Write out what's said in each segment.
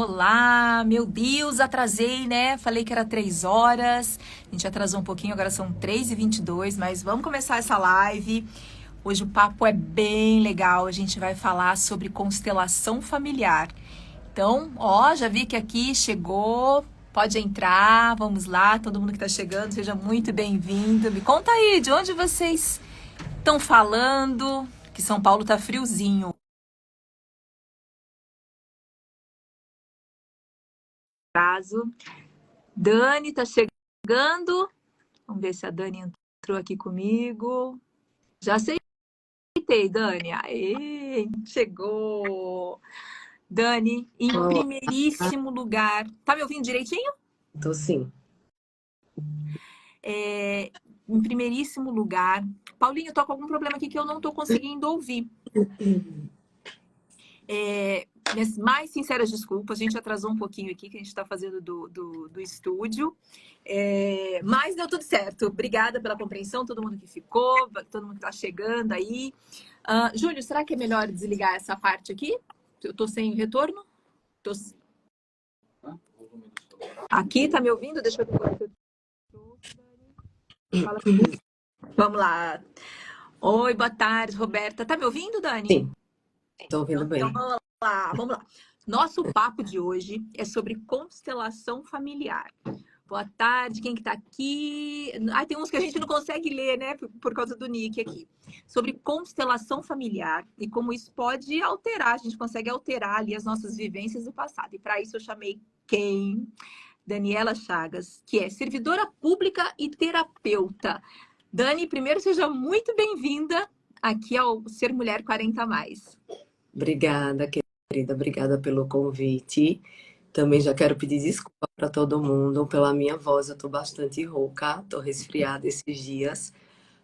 Olá, meu Deus, atrasei, né? Falei que era 3 horas, a gente atrasou um pouquinho, agora são 3h22, mas vamos começar essa live. Hoje o papo é bem legal, a gente vai falar sobre constelação familiar. Então, ó, já vi que aqui chegou, pode entrar, vamos lá, todo mundo que tá chegando, seja muito bem-vindo. Me conta aí, de onde vocês estão falando? Que São Paulo tá friozinho. Caso. Dani tá chegando. Vamos ver se a Dani entrou aqui comigo. Já aceitei, Dani. Aê, chegou. Dani, em Olá, primeiríssimo lugar. Tá me ouvindo direitinho? tô sim. Em primeiríssimo lugar. Paulinho, eu tô com algum problema aqui que eu não tô conseguindo ouvir. Minhas mais sinceras desculpas, a gente atrasou um pouquinho aqui, que a gente está fazendo do estúdio. Mas deu tudo certo. Obrigada pela compreensão, todo mundo que ficou, todo mundo que está chegando aí. Júlio, será que é melhor desligar essa parte aqui? Eu estou sem retorno? Tô... Aqui, tá me ouvindo? Deixa eu ver. Fala comigo. Vamos lá. Oi, boa tarde, Roberta. Tá me ouvindo, Dani? Sim, tô ouvindo Então, bem. vamos lá, vamos lá. Nosso papo de hoje é sobre constelação familiar. Boa tarde, quem que tá aqui? Tem uns que a gente não consegue ler, né? Por causa do nick aqui. Sobre constelação familiar e como isso pode alterar, a gente consegue alterar ali as nossas vivências do passado. E para isso eu chamei quem? Daniela Chagas, que é servidora pública e terapeuta. Dani, primeiro seja muito bem-vinda aqui ao Ser Mulher 40 Mais. Obrigada, querida. Obrigada pelo convite. Também já quero pedir desculpa para todo mundo pela minha voz. Eu tô bastante rouca, tô resfriada esses dias,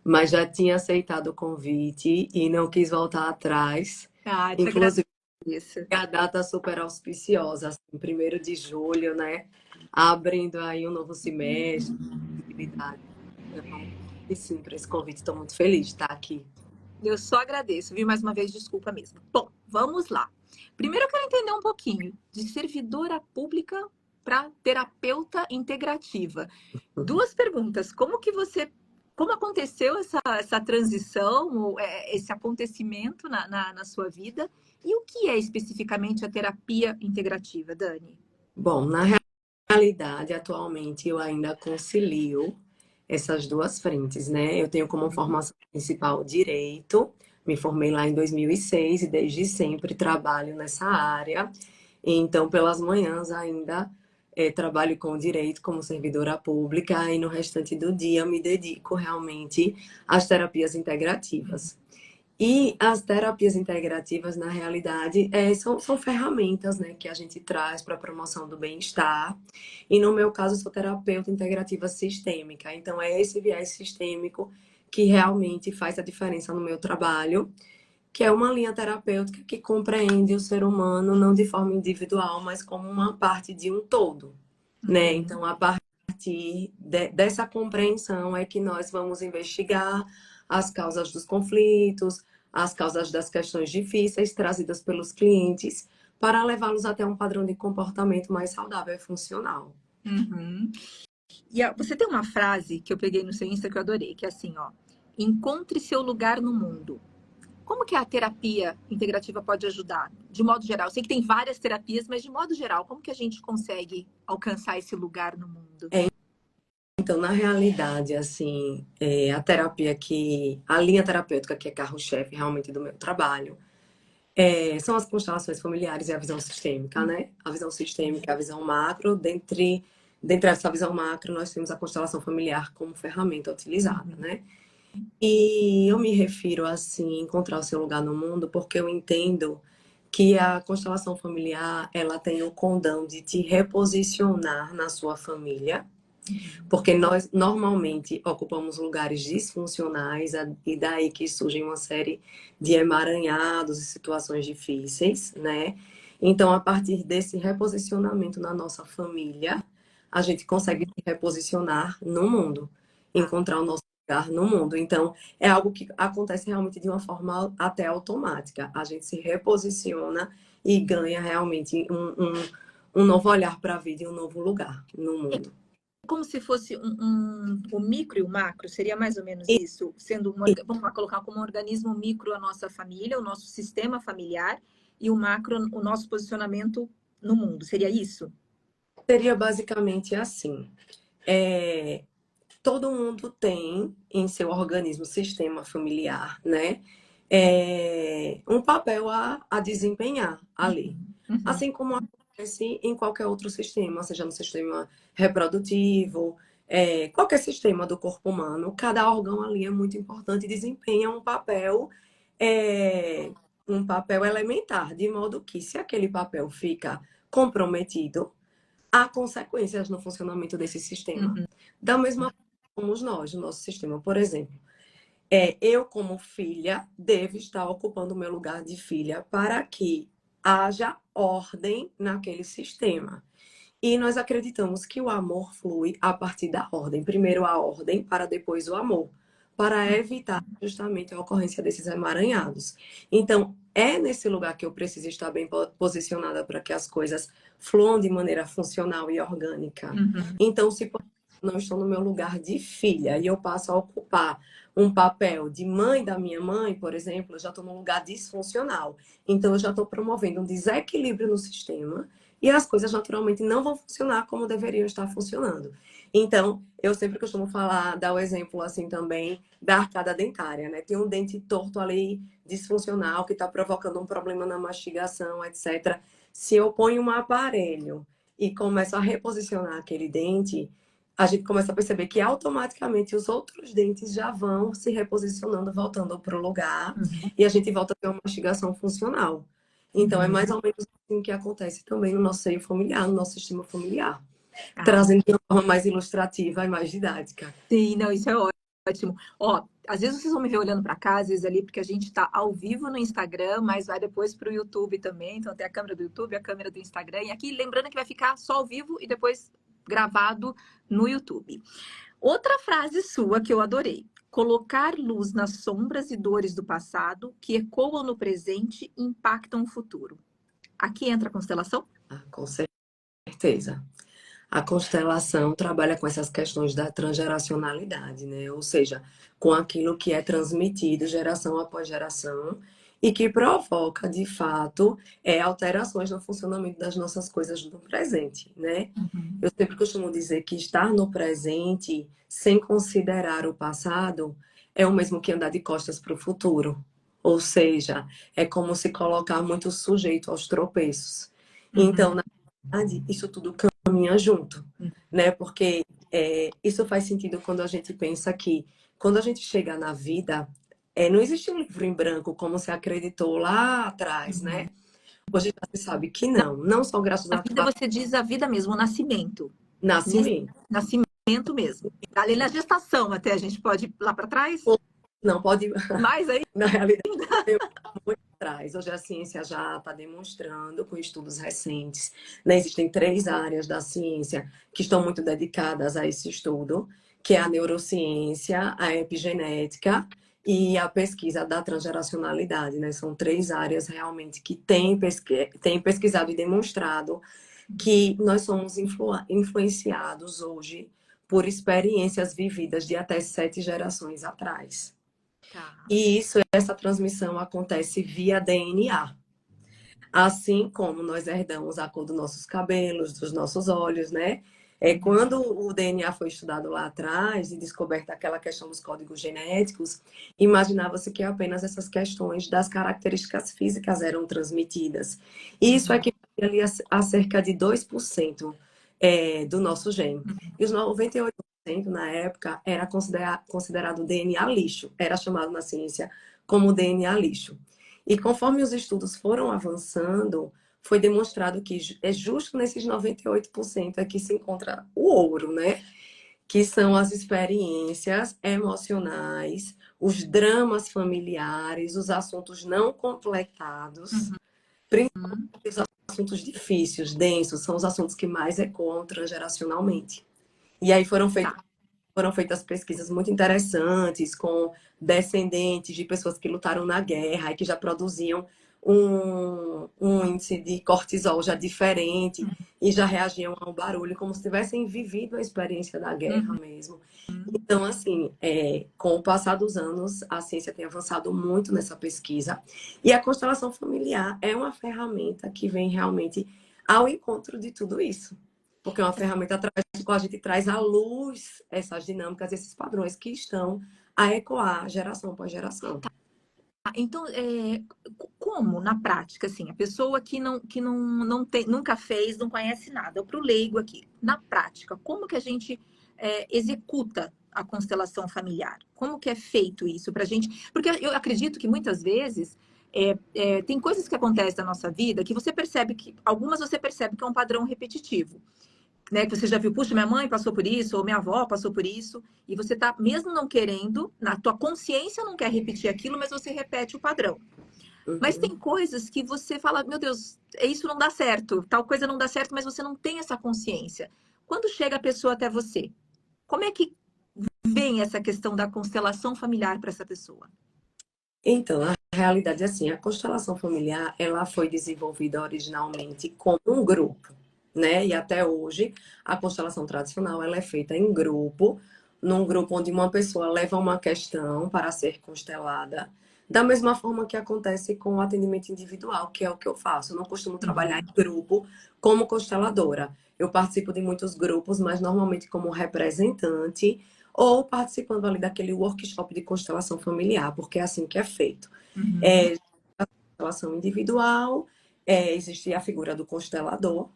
mas já tinha aceitado o convite e não quis voltar atrás. Te Inclusive, agradeço. a data super auspiciosa, assim, 1º de julho, né? Abrindo aí um novo semestre, possibilidade. Então, e sim, para esse convite, estou muito feliz de estar aqui. Eu só agradeço, viu? Mais uma vez, desculpa mesmo. Bom, vamos lá. Primeiro eu quero entender um pouquinho de servidora pública para terapeuta integrativa. Duas perguntas. Como aconteceu essa transição, esse acontecimento na sua vida? E o que é especificamente a terapia integrativa, Dani? Bom, na realidade, atualmente eu ainda concilio essas duas frentes, né? Eu tenho como formação principal direito, me formei lá em 2006 e desde sempre trabalho nessa área. Então, pelas manhãs ainda trabalho com direito como servidora pública e no restante do dia me dedico realmente às terapias integrativas. E as terapias integrativas, na realidade, são ferramentas, né, que a gente traz para a promoção do bem-estar. E no meu caso, eu sou terapeuta integrativa sistêmica. Então, é esse viés sistêmico que realmente faz a diferença no meu trabalho, que é uma linha terapêutica que compreende o ser humano não de forma individual, mas como uma parte de um todo, né? Uhum. Então, a partir dessa compreensão é que nós vamos investigar as causas dos conflitos, as causas das questões difíceis trazidas pelos clientes, para levá-los até um padrão de comportamento mais saudável e funcional. Uhum. Você tem uma frase que eu peguei no seu Insta que eu adorei, que é assim, ó: encontre seu lugar no mundo. Como que a terapia integrativa pode ajudar, de modo geral? Eu sei que tem várias terapias, mas de modo geral, como que a gente consegue alcançar esse lugar no mundo? Então, na realidade, assim, a linha terapêutica que é carro-chefe realmente do meu trabalho, são as constelações familiares e a visão sistêmica, né? A visão sistêmica, a visão macro. Dentre essa visão macro, nós temos a constelação familiar como ferramenta utilizada, né? E eu me refiro, assim, encontrar o seu lugar no mundo, porque eu entendo que a constelação familiar, ela tem o condão de te reposicionar na sua família, porque nós normalmente ocupamos lugares disfuncionais e daí que surgem uma série de emaranhados e situações difíceis, né? Então, a partir desse reposicionamento na nossa família, a gente consegue se reposicionar no mundo, encontrar o nosso lugar no mundo. Então, é algo que acontece realmente de uma forma até automática. A gente se reposiciona e ganha realmente um novo olhar para a vida e um novo lugar no mundo. Como se fosse o micro e o macro, seria mais ou menos E, isso, sendo vamos lá colocar como um organismo micro a nossa família, o nosso sistema familiar, e o macro, o nosso posicionamento no mundo. Seria isso? seria basicamente assim. Todo mundo tem em seu organismo, sistema familiar, né? Um papel a desempenhar ali. Uhum. Assim como acontece em qualquer outro sistema, seja no sistema reprodutivo, qualquer sistema do corpo humano, cada órgão ali é muito importante e desempenha é, um papel elementar, de modo que se aquele papel fica comprometido, há consequências no funcionamento desse sistema. Uhum. Da mesma forma como nós, o nosso sistema, por exemplo. Eu, como filha, devo estar ocupando o meu lugar de filha para que haja ordem naquele sistema. E nós acreditamos que o amor flui a partir da ordem. Primeiro a ordem, para depois o amor, para evitar justamente a ocorrência desses emaranhados. Então, é nesse lugar que eu preciso estar bem posicionada para que as coisas fluam de maneira funcional e orgânica. Uhum. Então, se não estou no meu lugar de filha e eu passo a ocupar um papel de mãe da minha mãe, por exemplo, eu já estou num lugar disfuncional. Então, eu já estou promovendo um desequilíbrio no sistema e as coisas naturalmente não vão funcionar como deveriam estar funcionando. Então, eu sempre costumo falar, dar o exemplo assim também da arcada dentária, né? Tem um dente torto ali, disfuncional, que está provocando um problema na mastigação, etc. Se eu ponho um aparelho e começo a reposicionar aquele dente, a gente começa a perceber que automaticamente os outros dentes já vão se reposicionando, voltando para o lugar, Uhum. e a gente volta a ter uma mastigação funcional. Então, é mais ou menos assim que acontece também no nosso seio familiar, no nosso sistema familiar. Ah, Trazendo de uma forma mais ilustrativa e mais didática. sim, não, isso é ótimo. Ó, às vezes vocês vão me ver olhando para cá, às vezes ali, porque a gente está ao vivo no Instagram, mas vai depois para o YouTube também. Então tem a câmera do YouTube, a câmera do Instagram. E aqui, lembrando que vai ficar só ao vivo e depois gravado no YouTube. Outra frase sua que eu adorei. Colocar luz nas sombras e dores do passado que ecoam no presente e impactam o futuro. Aqui entra a constelação? Ah, com certeza. A constelação trabalha com essas questões da transgeracionalidade, né? Ou seja, com aquilo que é transmitido geração após geração e que provoca, de fato, alterações no funcionamento das nossas coisas no presente, né? Uhum. Eu sempre costumo dizer que estar no presente sem considerar o passado é o mesmo que andar de costas para o futuro. Ou seja, é como se colocar muito sujeito aos tropeços. Então, Uhum. na verdade, isso tudo caminha junto, né? Porque isso faz sentido quando a gente pensa que quando a gente chega na vida, não existe um livro em branco como se acreditou lá atrás, Uhum. né? Hoje já se sabe que não, não só graças A a vida, você diz a vida mesmo, o nascimento. nascimento. Nascimento mesmo. Ali na gestação até, a gente pode ir lá para trás? Não pode, Mais aí? na realidade, tem muito atrás. Hoje a ciência já está demonstrando, com estudos recentes, né? Existem 3 áreas da ciência que estão muito dedicadas a esse estudo, que é a neurociência, a epigenética e a pesquisa da transgeracionalidade, né? São 3 áreas realmente que têm pesquisado e demonstrado que nós somos influenciados hoje por experiências vividas de até 7 gerações atrás. Tá. E essa transmissão acontece via DNA. Assim como nós herdamos a cor dos nossos cabelos, dos nossos olhos, né? Quando o DNA foi estudado lá atrás e descoberta aquela questão dos códigos genéticos, imaginava-se que apenas essas questões das características físicas eram transmitidas. E isso Uhum. equivalia a cerca de 2% do nosso gene. E os 98% na época era considerado DNA lixo, era chamado na ciência como DNA lixo. E conforme os estudos foram avançando, foi demonstrado que é justo nesses 98% é que se encontra o ouro, né? Que são as experiências emocionais, os dramas familiares, os assuntos não completados, principalmente Uhum. os assuntos difíceis, densos, são os assuntos que mais ecoam transgeracionalmente. E aí Tá. foram feitas pesquisas muito interessantes com descendentes de pessoas que lutaram na guerra e que já produziam um índice de cortisol já diferente e já reagiam ao barulho, como se tivessem vivido a experiência da guerra Uhum. mesmo. Então, assim, com o passar dos anos, a ciência tem avançado muito nessa pesquisa. E a constelação familiar é uma ferramenta que vem realmente ao encontro de tudo isso. Porque é uma ferramenta através da qual a gente traz à luz essas dinâmicas, esses padrões que estão a ecoar geração após geração. Então, como na prática, assim, a pessoa não tem, nunca fez, não conhece nada, para o leigo aqui, na prática, como que a gente executa a constelação familiar? Como que é feito isso para a gente? Porque eu acredito que muitas vezes tem coisas que acontecem na nossa vida que você percebe que, algumas você percebe que é um padrão repetitivo. Né, que você já viu, puxa, minha mãe passou por isso, ou minha avó passou por isso, e você tá, mesmo não querendo, na tua consciência não quer repetir aquilo, mas você repete o padrão. Mas tem coisas que você fala, meu Deus, isso não dá certo, tal coisa não dá certo, mas você não tem essa consciência. Quando chega a pessoa até você, como é que vem essa questão da constelação familiar para essa pessoa? Então, a realidade é assim, a constelação familiar, ela foi desenvolvida originalmente como um grupo, né? E até hoje, a constelação tradicional, ela é feita em grupo, num grupo onde uma pessoa leva uma questão para ser constelada, da mesma forma que acontece com o atendimento individual, que é o que eu faço. Eu não costumo trabalhar em grupo como consteladora. Eu participo de muitos grupos, mas normalmente como representante ou participando ali daquele workshop de constelação familiar, porque é assim que é feito. Uhum. A constelação individual, existe a figura do constelador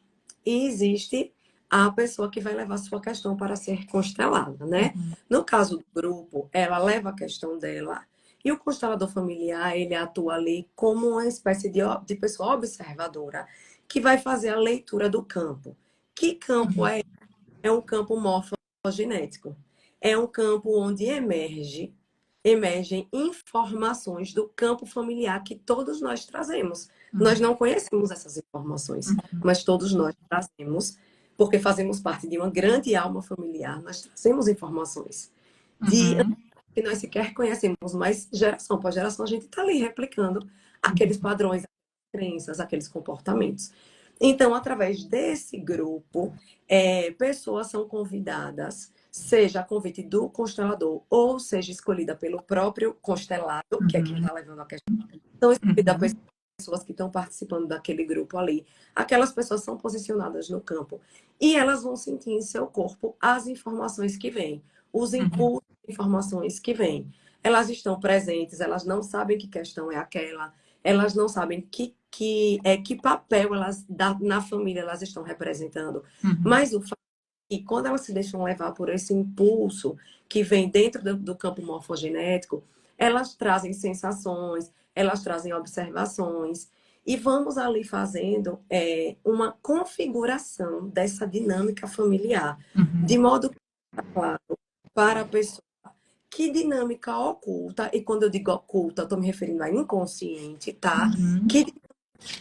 e existe a pessoa que vai levar sua questão para ser constelada, né? Uhum. No caso do grupo, ela leva a questão dela e o constelador familiar, ele atua ali como uma espécie de pessoa observadora que vai fazer a leitura do campo. Que campo é? É um campo morfogenético. É um campo onde emergem informações do campo familiar que todos nós trazemos. Nós não conhecemos essas informações, mas todos nós trazemos, porque fazemos parte de uma grande alma familiar, nós trazemos informações de Uhum. que nós sequer conhecemos, mas geração após geração a gente está ali replicando aqueles padrões, aquelas crenças, aqueles comportamentos. Então, através desse grupo, pessoas são convidadas, seja a convite do constelador, ou seja escolhida pelo próprio constelado, que é quem Uhum. está levando a questão. São escolhidas Uhum. pessoas que estão participando daquele grupo ali. Aquelas pessoas são posicionadas no campo e elas vão sentir em seu corpo as informações que vêm, os Uhum. impulsos de informações que vêm. Elas estão presentes, elas não sabem que questão é aquela, elas não sabem que papel elas na família elas estão representando. Uhum. Mas o fato é que quando elas se deixam levar por esse impulso que vem dentro do campo morfogenético, elas trazem sensações, elas trazem observações e vamos ali fazendo uma configuração dessa dinâmica familiar, de Uhum. modo claro para a pessoa que dinâmica oculta, e quando eu digo oculta, eu estou me referindo a inconsciente, tá? Uhum. Que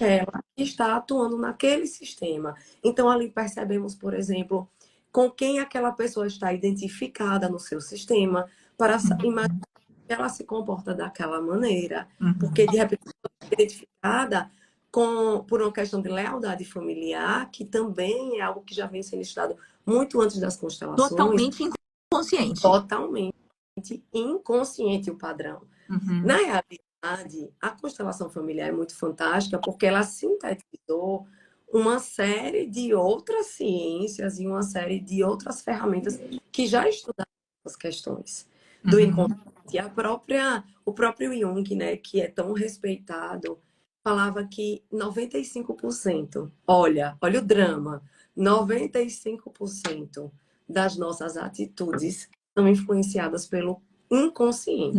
ela está atuando naquele sistema. Então, ali percebemos, por exemplo, com quem aquela pessoa está identificada no seu sistema, para imaginar que ela se comporta daquela maneira, Uhum. porque de repente ela está identificada por uma questão de lealdade familiar, que também é algo que já vem sendo estudado muito antes das constelações, Totalmente inconsciente. totalmente inconsciente o padrão. Na Uhum. realidade, a constelação familiar é muito fantástica porque ela sintetizou uma série de outras ciências e uma série de outras ferramentas que já estudavam as questões do Uhum. inconsciente. O próprio Jung, né, que é tão respeitado, falava que 95%, olha o drama, 95% das nossas atitudes são influenciadas pelo inconsciente.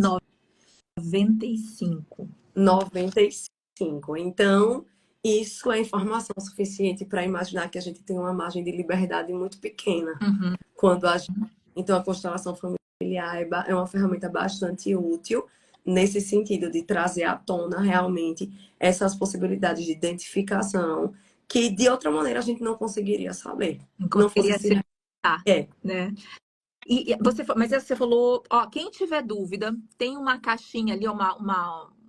95. 95. Então, isso é informação suficiente para imaginar que a gente tem uma margem de liberdade muito pequena. Uhum. Quando a gente... Então, a constelação familiar é uma ferramenta bastante útil nesse sentido de trazer à tona realmente essas possibilidades de identificação que de outra maneira a gente não conseguiria saber. Não Não fosse conseguiria se... acertar, É, né? Mas você falou, ó, quem tiver dúvida, tem uma caixinha ali,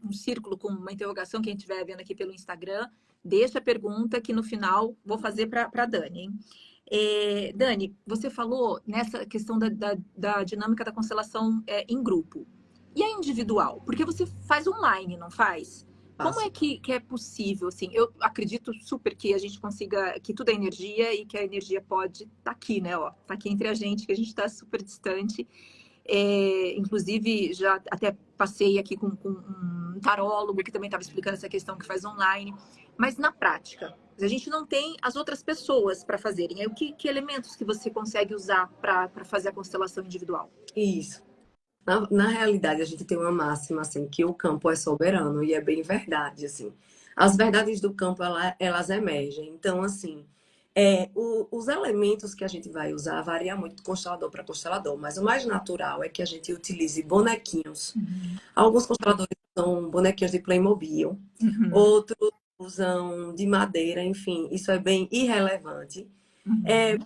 um círculo com uma interrogação, quem estiver vendo aqui pelo Instagram, deixa a pergunta que no final vou fazer para a Dani, hein? Dani, você falou nessa questão da dinâmica da constelação em grupo. E a individual? Porque você faz online, não faz? Como é que é possível, assim? Eu acredito super que a gente consiga, que tudo é energia e que a energia pode estar aqui, né? Ó, tá aqui entre a gente, que a gente está super distante. Inclusive, já até passei aqui com um tarólogo que também estava explicando essa questão que faz online. Mas na prática, a gente não tem as outras pessoas para fazerem. Aí, que elementos que você consegue usar para fazer a constelação individual? Isso. Na realidade, a gente tem uma máxima, assim, que o campo é soberano, e é bem verdade, assim. As verdades do campo, elas emergem. Então, assim, os elementos que a gente vai usar varia muito de constelador para constelador, mas o mais natural é que a gente utilize bonequinhos. Alguns consteladores usam bonequinhos de Playmobil, outros usam de madeira, enfim, isso é bem irrelevante.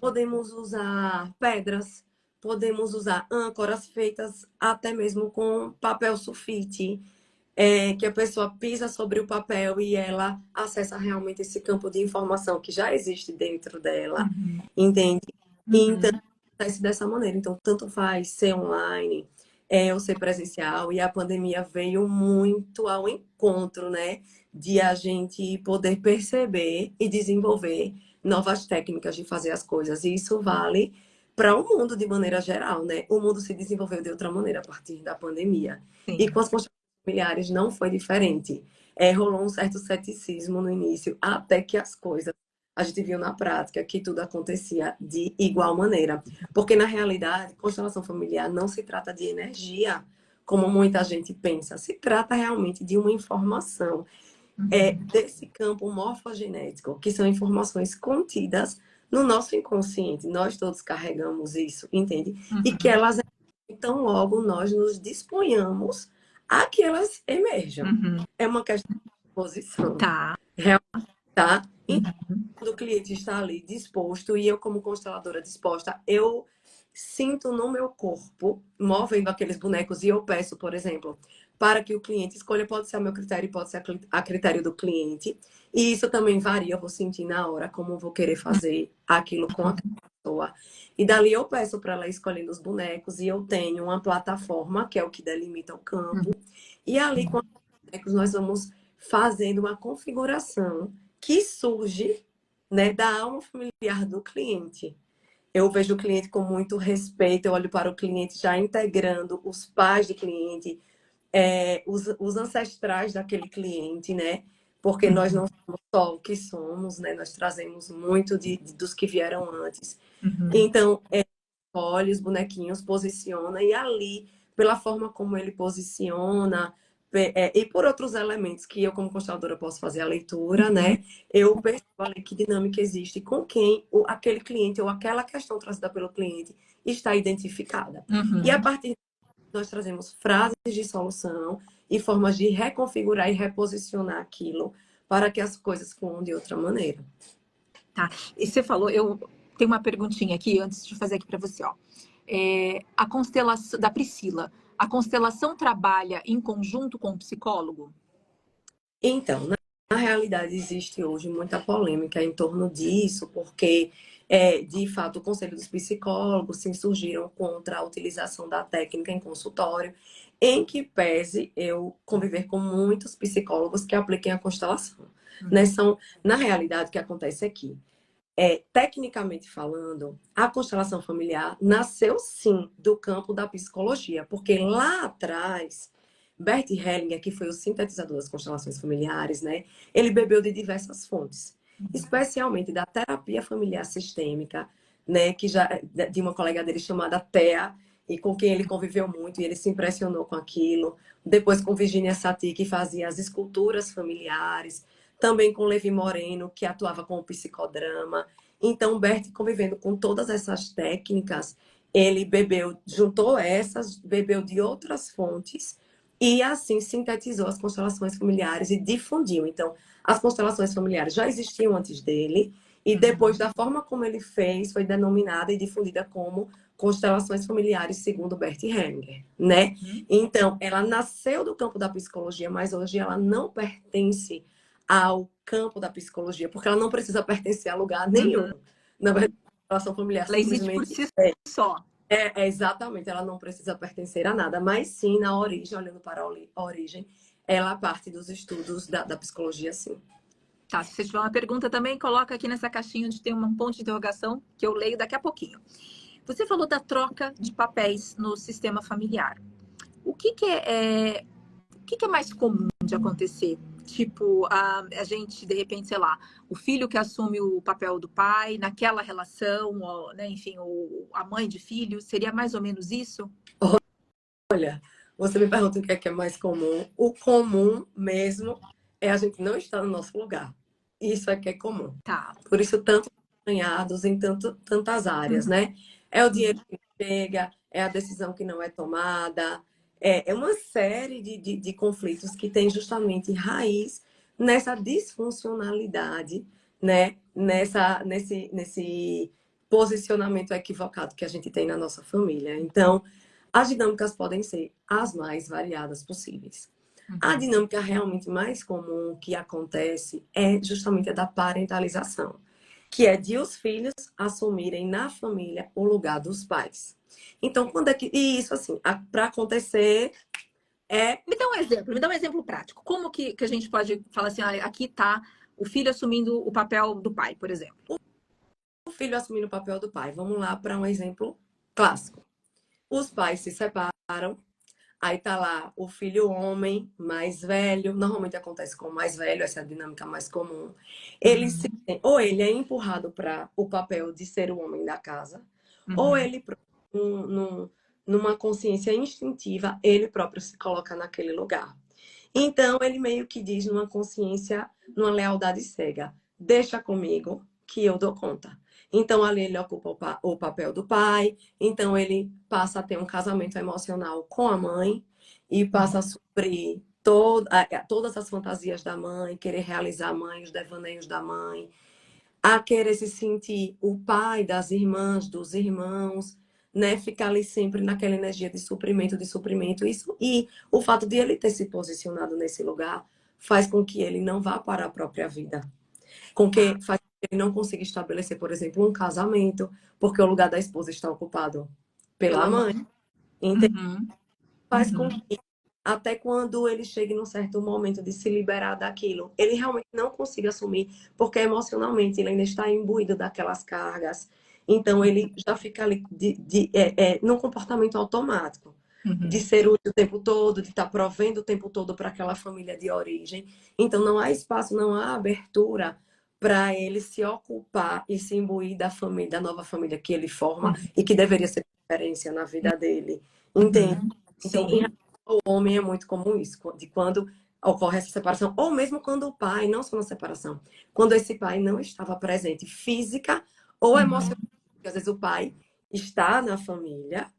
Podemos usar pedras, podemos usar âncoras feitas até mesmo com papel sulfite, que a pessoa pisa sobre o papel e ela acessa realmente esse campo de informação que já existe dentro dela, entende? Então, acontece dessa maneira. Então, tanto faz ser online, ou ser presencial, e a pandemia veio muito ao encontro, né? De a gente poder perceber e desenvolver novas técnicas de fazer as coisas. E isso vale para o mundo de maneira geral, né? O mundo se desenvolveu de outra maneira a partir da pandemia. Sim. E com as familiares não foi diferente. Rolou um certo ceticismo no início, até que as coisas a gente viu na prática que tudo acontecia de igual maneira. Porque, na realidade, constelação familiar não se trata de energia, como muita gente pensa. Se trata realmente de uma informação desse campo morfogenético, que são informações contidas no nosso inconsciente. Nós todos carregamos isso, entende? E que elas, então, logo nós nos disponhamos a que elas emerjam. É uma questão de posição. Tá. Tá? Então, quando o cliente está ali disposto, e eu, como consteladora disposta, eu sinto no meu corpo, movendo aqueles bonecos, e eu peço, por exemplo, para que o cliente escolha, pode ser a meu critério, pode ser a critério do cliente. E isso também varia, eu vou sentir na hora como eu vou querer fazer aquilo com a pessoa. E dali eu peço para ela escolhendo os bonecos, e eu tenho uma plataforma, que é o que delimita o campo. E ali, com os bonecos, nós vamos fazendo uma configuração que surge, né, da alma familiar do cliente. Eu vejo o cliente com muito respeito, eu olho para o cliente já integrando os pais do cliente, os ancestrais daquele cliente, né? Porque nós não somos só o que somos, né? Nós trazemos muito dos que vieram antes. Então, olha os bonequinhos, posiciona, e ali, pela forma como ele posiciona, e por outros elementos que eu, como consteladora, posso fazer a leitura, né? Eu percebo ali que dinâmica existe com quem aquele cliente ou aquela questão trazida pelo cliente está identificada. E a partir nós trazemos frases de solução e formas de reconfigurar e reposicionar aquilo para que as coisas fluam de outra maneira. Tá. E você falou, eu tenho uma perguntinha aqui antes de fazer aqui para você, ó. A constelação da Priscila, a constelação trabalha em conjunto com o psicólogo? Então, na realidade, existe hoje muita polêmica em torno disso, porque, de fato, o Conselho dos Psicólogos se insurgiram contra a utilização da técnica em consultório, em que pese eu conviver com muitos psicólogos que apliquem a constelação. Né? Na realidade, o que acontece aqui? Tecnicamente falando, a constelação familiar nasceu, sim, do campo da psicologia, porque lá atrás Bert Hellinger, que foi o sintetizador das constelações familiares, né? Ele bebeu de diversas fontes, especialmente da terapia familiar sistêmica, né? Que já de uma colega dele chamada Thea, e com quem ele conviveu muito, e ele se impressionou com aquilo. Depois com Virginia Satir, que fazia as esculturas familiares. Também com Levi Moreno, que atuava com o psicodrama. Então, Bert, convivendo com todas essas técnicas, ele juntou essas, bebeu de outras fontes, e assim sintetizou as constelações familiares e difundiu. Então, as constelações familiares já existiam antes dele, e depois da forma como ele fez, foi denominada e difundida como constelações familiares segundo Bert Hellinger, né? Então, ela nasceu do campo da psicologia, mas hoje ela não pertence ao campo da psicologia, porque ela não precisa pertencer a lugar nenhum. Na verdade, a relação familiar Ela existe por simplesmente si só. exatamente, ela não precisa pertencer a nada, mas sim, na origem, olhando para a origem, ela parte dos estudos da psicologia, sim. Tá, se você tiver uma pergunta também, coloca aqui nessa caixinha onde tem um ponto de interrogação que eu leio daqui a pouquinho. Você falou da troca de papéis no sistema familiar. O que é mais comum de acontecer? Tipo, a gente, de repente, sei lá, o filho que assume o papel do pai naquela relação, ou, né, enfim, a mãe de filho, seria mais ou menos isso? Olha, você me pergunta o que é mais comum. O comum mesmo é a gente não estar no nosso lugar. Isso é que é comum. Tá. Por isso, tanto ganhados em tantas áreas, né? É o dinheiro que chega, é a decisão que não é tomada, é uma série de conflitos que tem justamente raiz nessa disfuncionalidade, né? Nesse posicionamento equivocado que a gente tem na nossa família. Então, as dinâmicas podem ser as mais variadas possíveis. A dinâmica realmente mais comum que acontece é justamente a da parentalização, que é de os filhos assumirem na família o lugar dos pais. Então, quando é que. E isso, assim, para acontecer é. Me dá um exemplo prático. Como que a gente pode falar assim, ah, aqui está o filho assumindo o papel do pai, por exemplo? O filho assumindo o papel do pai. Vamos lá para um exemplo clássico. Os pais se separam. Aí tá lá o filho homem mais velho, normalmente acontece com o mais velho, essa é a dinâmica mais comum. Ou ele é empurrado para o papel de ser o homem da casa, ou ele, num, numa consciência instintiva, ele próprio se coloca naquele lugar. Então, ele meio que diz numa consciência, numa lealdade cega: deixa comigo que eu dou conta. Então, ali ele ocupa o papel do pai, então ele passa a ter um casamento emocional com a mãe e passa a suprir todas as fantasias da mãe, querer realizar a mãe, os devaneios da mãe, a querer se sentir o pai das irmãs, dos irmãos, né? Ficar ali sempre naquela energia de suprimento. Isso, e o fato de ele ter se posicionado nesse lugar faz com que ele não vá para a própria vida. Faz com que ele não consiga estabelecer, por exemplo, um casamento, porque o lugar da esposa está ocupado pela mãe. Entende? Faz com que até quando ele chegue num certo momento de se liberar daquilo, ele realmente não consiga assumir, porque emocionalmente ele ainda está imbuído daquelas cargas. Então ele já fica ali num comportamento automático, de ser útil o tempo todo, de estar provendo o tempo todo para aquela família de origem. Então não há espaço, não há abertura para ele se ocupar e se imbuir da família, da nova família que ele forma e que deveria ser referência na vida dele. Entende? Então, Sim. o homem é muito comum isso, de quando ocorre essa separação, ou mesmo quando o pai, não só na separação, quando esse pai não estava presente física ou emocionalmente, porque às vezes o pai está na família,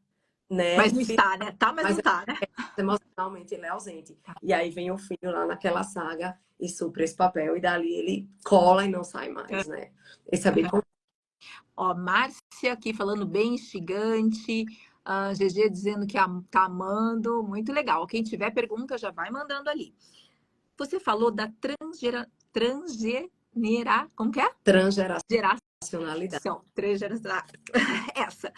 né? Mas não está, né? Tá, mas Mas não tá, né? emocionalmente ele é ausente. E aí vem o filho lá naquela saga e supre esse papel, e dali ele cola e não sai mais, né? Esse é bem comum. Ó, Márcia aqui falando bem instigante. GG dizendo que tá amando. Muito legal. Quem tiver pergunta já vai mandando ali. Você falou da como que é? Transgeracionalidade. Essa.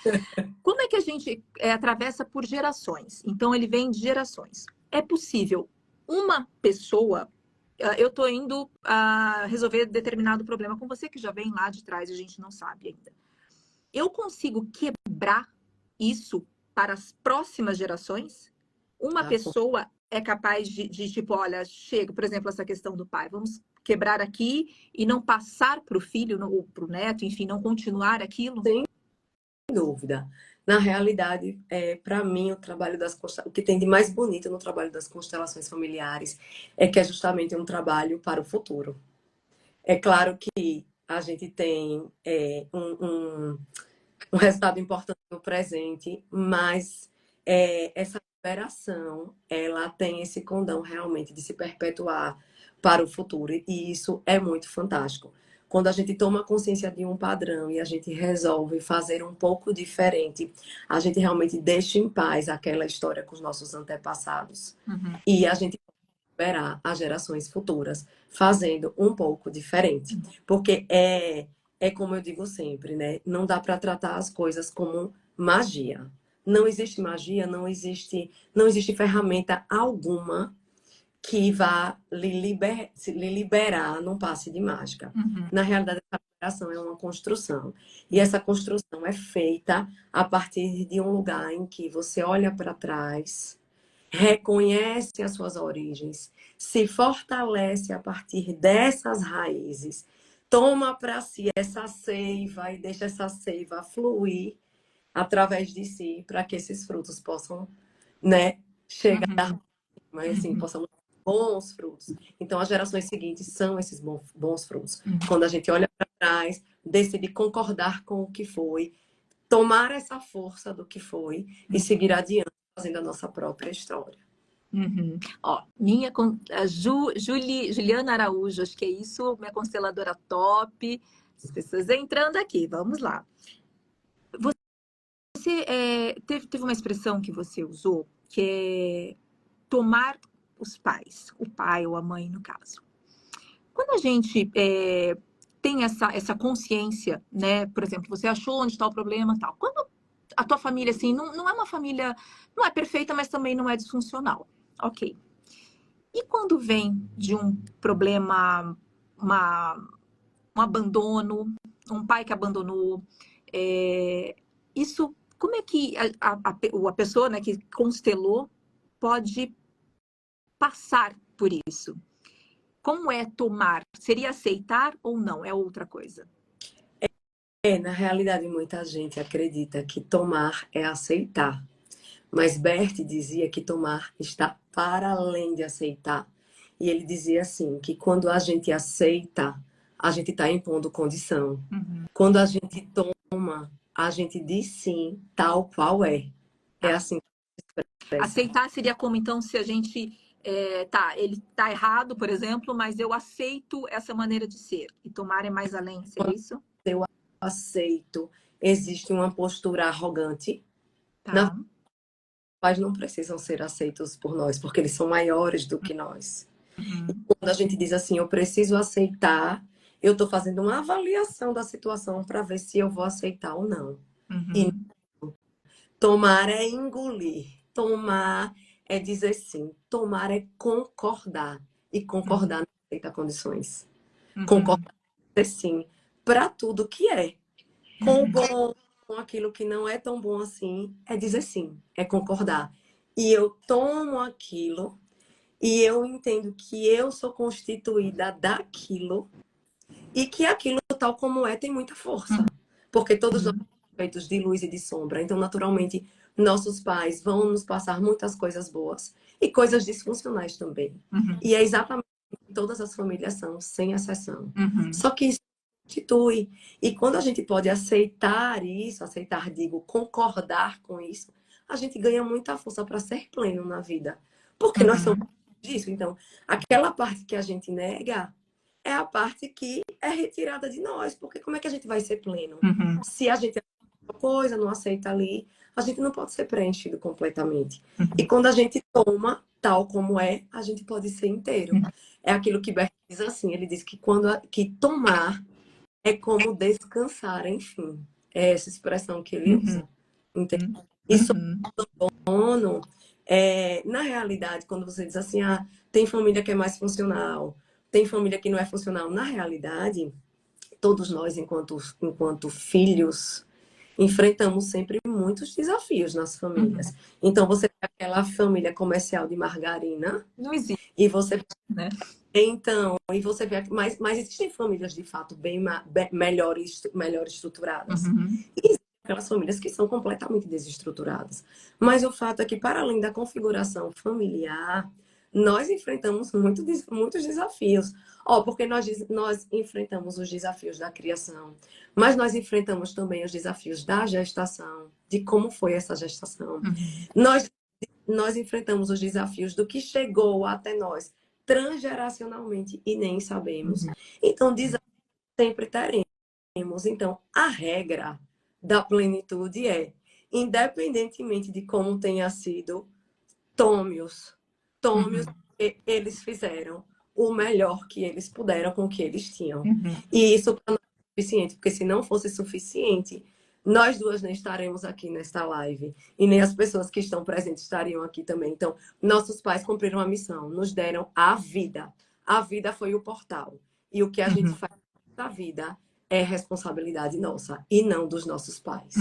Como é que a gente atravessa por gerações? Então, ele vem de gerações. É possível uma pessoa. Eu estou indo resolver determinado problema com você que já vem lá de trás e a gente não sabe ainda. Eu consigo quebrar isso para as próximas gerações? Uma pessoa é capaz de tipo, olha, chega, por exemplo, essa questão do pai, vamos quebrar aqui e não passar para o filho ou para o neto, enfim, não continuar aquilo? Sem dúvida. Na realidade, para mim, o que tem de mais bonito no trabalho das constelações familiares é que é justamente um trabalho para o futuro. É claro que a gente tem um resultado importante no presente, mas essa liberação, ela tem esse condão realmente de se perpetuar para o futuro, e isso é muito fantástico. Quando a gente toma consciência de um padrão e a gente resolve fazer um pouco diferente, a gente realmente deixa em paz aquela história com os nossos antepassados. Uhum. E a gente esperar as gerações futuras fazendo um pouco diferente. Porque é como eu digo sempre, né? Não dá para tratar as coisas como magia. Não existe magia, não existe ferramenta alguma que vá lhe liberar num passe de mágica. Uhum. Na realidade, a liberação é uma construção. E essa construção é feita a partir de um lugar em que você olha para trás, reconhece as suas origens, se fortalece a partir dessas raízes, toma para si essa seiva e deixa essa seiva fluir através de si, para que esses frutos possam, né, chegar, Uhum. mas assim, Uhum. possam dar bons frutos. Então, as gerações seguintes são esses bons frutos. Uhum. Quando a gente olha para trás, decide concordar com o que foi, tomar essa força do que foi e seguir adiante, fazendo a nossa própria história. Uhum. Ó, a Juliana Araújo, acho que é isso, minha consteladora top. As pessoas entrando aqui, vamos lá. Você teve uma expressão que você usou, que é tomar os pais, o pai ou a mãe, no caso. Quando a gente tem essa consciência, né? Por exemplo, você achou onde está o problema, tal. Quando a tua família, assim, não é uma família, não é perfeita, mas também não é disfuncional. Ok. E quando vem de um problema, um abandono, um pai que abandonou, isso, como é que a pessoa, né, que constelou pode passar por isso? Como é tomar? Seria aceitar ou não? É outra coisa. Na realidade, muita gente acredita que tomar é aceitar. Mas Bert dizia que tomar está para além de aceitar. E ele dizia assim, que quando a gente aceita, a gente está impondo condição. Uhum. Quando a gente toma, a gente diz sim, tal qual é. É Tá. assim que se expressa. Aceitar seria como, então, se a gente... ele tá errado, por exemplo, mas eu aceito essa maneira de ser. E tomar é mais além, seria isso? Eu aceito. Existe uma postura arrogante. Na Tá. pais não precisam ser aceitos por nós, porque eles são maiores do que nós. Uhum. Quando a gente diz assim, eu preciso aceitar, eu estou fazendo uma avaliação da situação para ver se eu vou aceitar ou não. E Uhum. tomar é engolir, tomar é dizer sim, tomar é concordar. E concordar não aceita condições. Uhum. Concordar é dizer sim para tudo que é. Com o bom, com aquilo que não é tão bom assim, é dizer sim, é concordar. E eu tomo aquilo e eu entendo que eu sou constituída daquilo e que aquilo, tal como é, tem muita força. Porque todos nós somos feitos de luz e de sombra. Então, naturalmente, nossos pais vão nos passar muitas coisas boas e coisas disfuncionais também. Uhum. E é exatamente o que todas as famílias são, sem exceção. Uhum. Só que isso constitui. E quando a gente pode aceitar isso, aceitar, digo, concordar com isso, a gente ganha muita força para ser pleno na vida. Porque nós somos Uhum. disso. Então, aquela parte que a gente nega é a parte que é retirada de nós. Porque como é que a gente vai ser pleno? Uhum. Se a gente aceita uma coisa, não aceita ali, a gente não pode ser preenchido completamente. E quando a gente toma tal como é, a gente pode ser inteiro. É aquilo que Bert diz assim, ele diz que que tomar é como descansar, enfim. É essa expressão que ele Uhum. usa. Entende? Uhum. E Uhum. sono, na realidade, quando você diz assim, tem família que é mais funcional, tem família que não é funcional, na realidade, todos nós, enquanto filhos, enfrentamos sempre muitos desafios nas famílias. Então, você tem aquela família comercial de margarina, Não existe, e você né? então, e você vê, mas existem famílias de fato melhor estruturadas. Uhum. E existem aquelas famílias que são completamente desestruturadas. Mas o fato é que, para além da configuração familiar, nós enfrentamos muitos desafios. Porque nós enfrentamos os desafios da criação, mas nós enfrentamos também os desafios da gestação, de como foi essa gestação. Uhum. Nós enfrentamos os desafios do que chegou até nós transgeracionalmente e nem sabemos. Uhum. Então, desafios sempre teremos. Então, a regra da plenitude é, independentemente de como tenha sido, tome-os. Tome-os, porque eles fizeram o melhor que eles puderam com o que eles tinham. E isso para nós é suficiente, porque se não fosse suficiente, nós duas nem estaremos aqui nesta live. E nem as pessoas que estão presentes estariam aqui também. Então, nossos pais cumpriram a missão, nos deram a vida. A vida foi o portal. E o que a gente faz da vida é responsabilidade nossa e não dos nossos pais.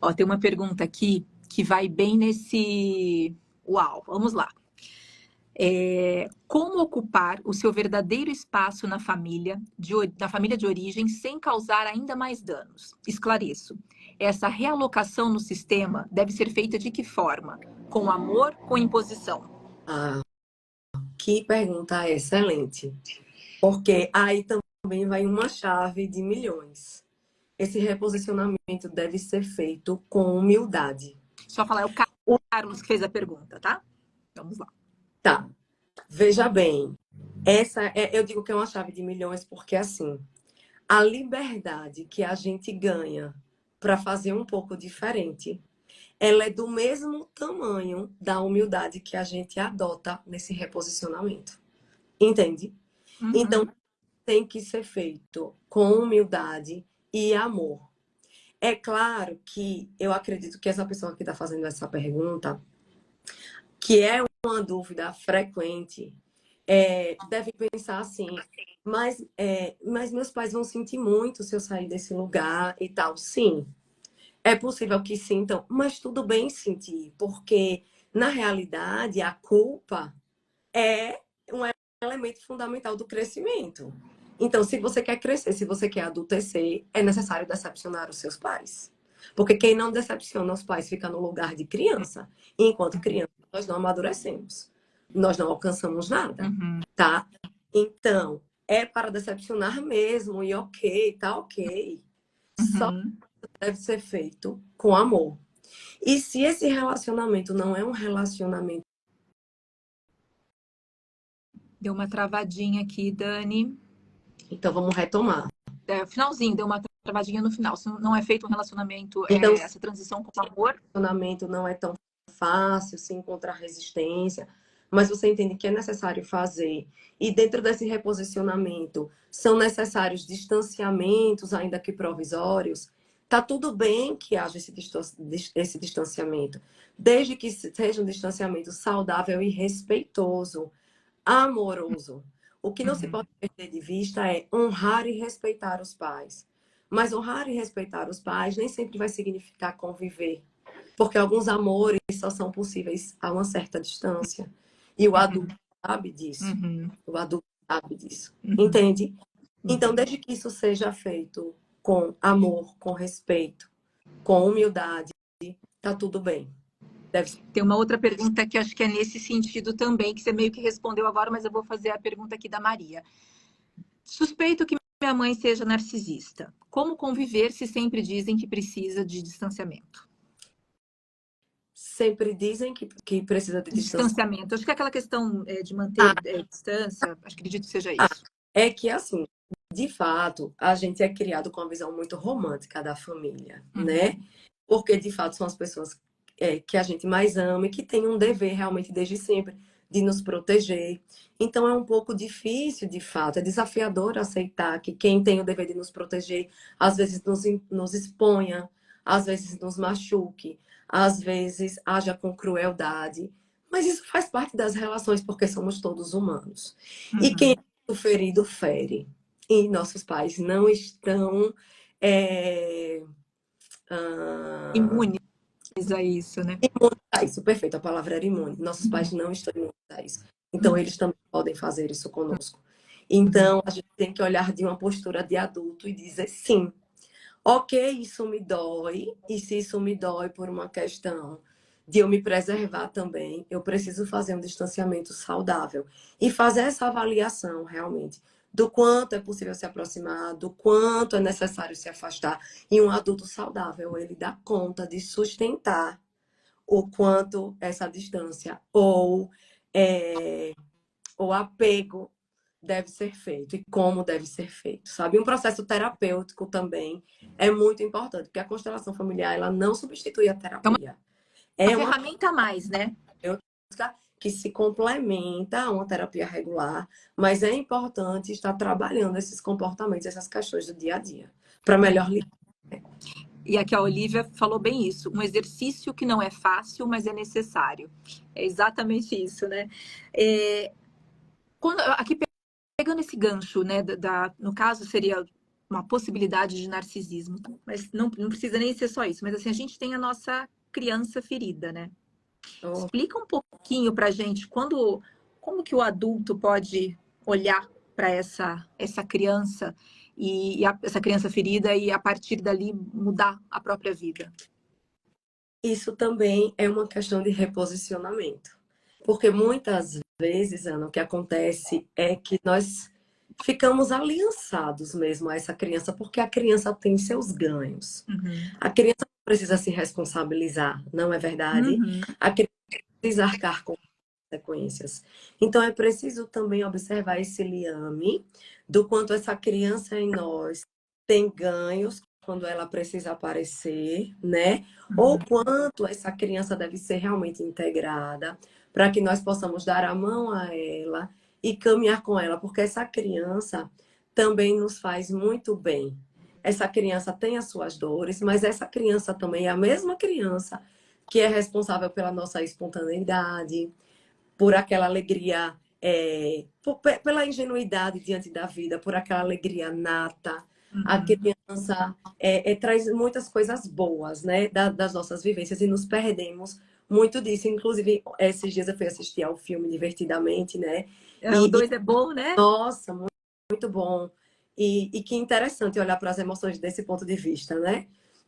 Ó, tem uma pergunta aqui que vai bem nesse... Uau, vamos lá. Como ocupar o seu verdadeiro espaço na família de origem sem causar ainda mais danos? Esclareço. Essa realocação no sistema deve ser feita de que forma? Com amor, com imposição? Ah, que pergunta excelente. Porque aí também vai uma chave de milhões. Esse reposicionamento deve ser feito com humildade. Só falar, é o Carlos que fez a pergunta, tá? Vamos lá. Tá. Veja bem, eu digo que é uma chave de milhões porque assim, a liberdade que a gente ganha para fazer um pouco diferente, ela é do mesmo tamanho da humildade que a gente adota nesse reposicionamento. Entende? Então, tem que ser feito com humildade e amor. É claro que eu acredito que essa pessoa que está fazendo essa pergunta, que é uma dúvida frequente, deve pensar assim, mas meus pais vão sentir muito se eu sair desse lugar e tal. Sim, é possível que sintam, mas tudo bem sentir, porque na realidade a culpa é um elemento fundamental do crescimento. Então, se você quer crescer, se você quer adultecer, é necessário decepcionar os seus pais. Porque quem não decepciona os pais fica no lugar de criança. E enquanto criança, nós não amadurecemos. Nós não alcançamos nada, tá? Então, é para decepcionar mesmo, e ok, tá ok. Só deve ser feito com amor. E se esse relacionamento não é um relacionamento... Deu uma travadinha aqui, Dani. Então, vamos retomar. Finalzinho, deu uma travadinha no final. Se não é feito um relacionamento, Então, essa transição com amor. O relacionamento não é tão fácil, se encontrar resistência, mas você entende que é necessário fazer. E dentro desse reposicionamento, são necessários distanciamentos, ainda que provisórios. Tá tudo bem que haja esse distanciamento, desde que seja um distanciamento saudável e respeitoso, amoroso. O que não se pode perder de vista é honrar e respeitar os pais. Mas honrar e respeitar os pais nem sempre vai significar conviver, porque alguns amores só são possíveis a uma certa distância. E o adulto sabe disso. O adulto sabe disso. Entende? Então, desde que isso seja feito com amor, com respeito, com humildade, tá tudo bem. Tem uma outra pergunta que acho que é nesse sentido também, que você meio que respondeu agora, mas eu vou fazer a pergunta aqui da Maria. Suspeito que minha mãe seja narcisista. Como conviver se sempre dizem que precisa de distanciamento? Sempre dizem que precisa de Distanciamento. Acho que é aquela questão de manter distância, acredito que seja isso. É que, assim, de fato, a gente é criado com uma visão muito romântica da família, né? Porque, de fato, são as pessoas que a gente mais ama e que têm um dever realmente desde sempre de nos proteger. Então, é um pouco difícil, de fato, é desafiador aceitar que quem tem o dever de nos proteger, às vezes nos exponha, às vezes nos machuque, às vezes haja com crueldade. Mas isso faz parte das relações, porque somos todos humanos. E quem o ferido fere. E nossos pais não estão Imunes a isso, né? imunes a isso. Perfeito, a palavra era imune. Nossos pais não estão imunes a isso. Então, eles também podem fazer isso conosco. Então, a gente tem que olhar de uma postura de adulto e dizer sim. Ok, isso me dói. E se isso me dói por uma questão de eu me preservar também, eu preciso fazer um distanciamento saudável e fazer essa avaliação realmente do quanto é possível se aproximar, do quanto é necessário se afastar. E um adulto saudável, ele dá conta de sustentar o quanto essa distância ou apego deve ser feito e como deve ser feito, sabe? Um processo terapêutico também é muito importante, porque a constelação familiar, ela não substitui a É uma terapia. É uma ferramenta a mais, né? terapêutica que se complementa a uma terapia regular, mas é importante estar trabalhando esses comportamentos, essas questões do dia a dia, para melhor lidar. E aqui a Olivia falou bem isso, um exercício que não é fácil, mas é necessário. É exatamente isso, né? Aqui pegando esse gancho, né, no caso seria uma possibilidade de narcisismo, mas não precisa nem ser só isso, mas assim, a gente tem a nossa criança ferida, né? Então, Explica um pouquinho pra gente como que o adulto pode olhar para essa criança essa criança ferida e a partir dali mudar a própria vida. isso também é uma questão de reposicionamento. Porque muitas vezes, Ana, o que acontece é que nós ficamos aliançados mesmo a essa criança, porque a criança tem seus ganhos. Uhum. A criança não precisa se responsabilizar, não é verdade? Uhum. A criança precisa arcar com consequências. Então, é preciso também observar esse liame do quanto essa criança em nós tem ganhos quando ela precisa aparecer, né? Ou quanto essa criança deve ser realmente integrada para que nós possamos dar a mão a ela e caminhar com ela, porque essa criança também nos faz muito bem. Essa criança tem as suas dores, mas essa criança também é a mesma criança que é responsável pela nossa espontaneidade, por aquela alegria, pela ingenuidade diante da vida, por aquela alegria nata. A criança traz muitas coisas boas, né, das nossas vivências e nos perdemos muito disso. Inclusive, esses dias eu fui assistir ao filme Divertidamente, né? O E 2 é bom, né? nossa, muito bom. E que interessante olhar para as emoções desse ponto de vista, né?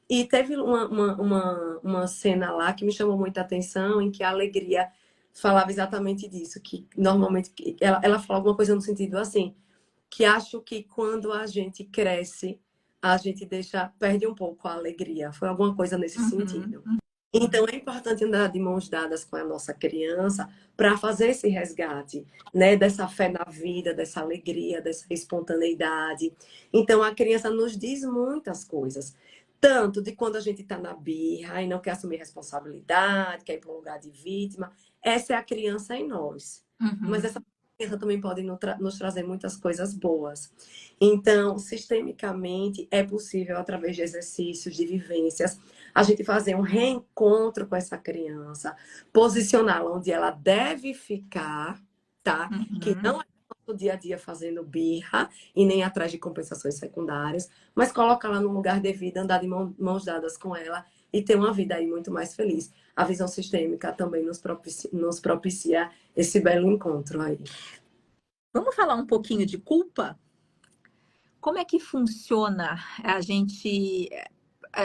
E teve uma cena lá que me chamou muita atenção, em que a alegria falava exatamente disso, que normalmente ela fala alguma coisa no sentido assim, que acho que quando a gente cresce, a gente perde um pouco a alegria. Foi alguma coisa nesse Uhum. sentido. Então, é importante andar de mãos dadas com a nossa criança para fazer esse resgate, né? Dessa fé na vida, dessa alegria, dessa espontaneidade. Então, a criança nos diz muitas coisas. Tanto de quando a gente está na birra e não quer assumir responsabilidade, quer ir para um lugar de vítima. Essa é a criança em nós. Mas Uhum. essa criança também pode nos trazer muitas coisas boas. Então, sistemicamente, é possível, através de exercícios, de vivências, a gente fazer um reencontro com essa criança, posicioná-la onde ela deve ficar, tá? Que Uhum. não é no dia a dia fazendo birra e nem atrás de compensações secundárias, mas colocá-la num lugar devido, andar de mãos dadas com ela e ter uma vida aí muito mais feliz. A visão sistêmica também nos propicia esse belo encontro aí. Vamos falar um pouquinho de culpa? Como é que funciona a gente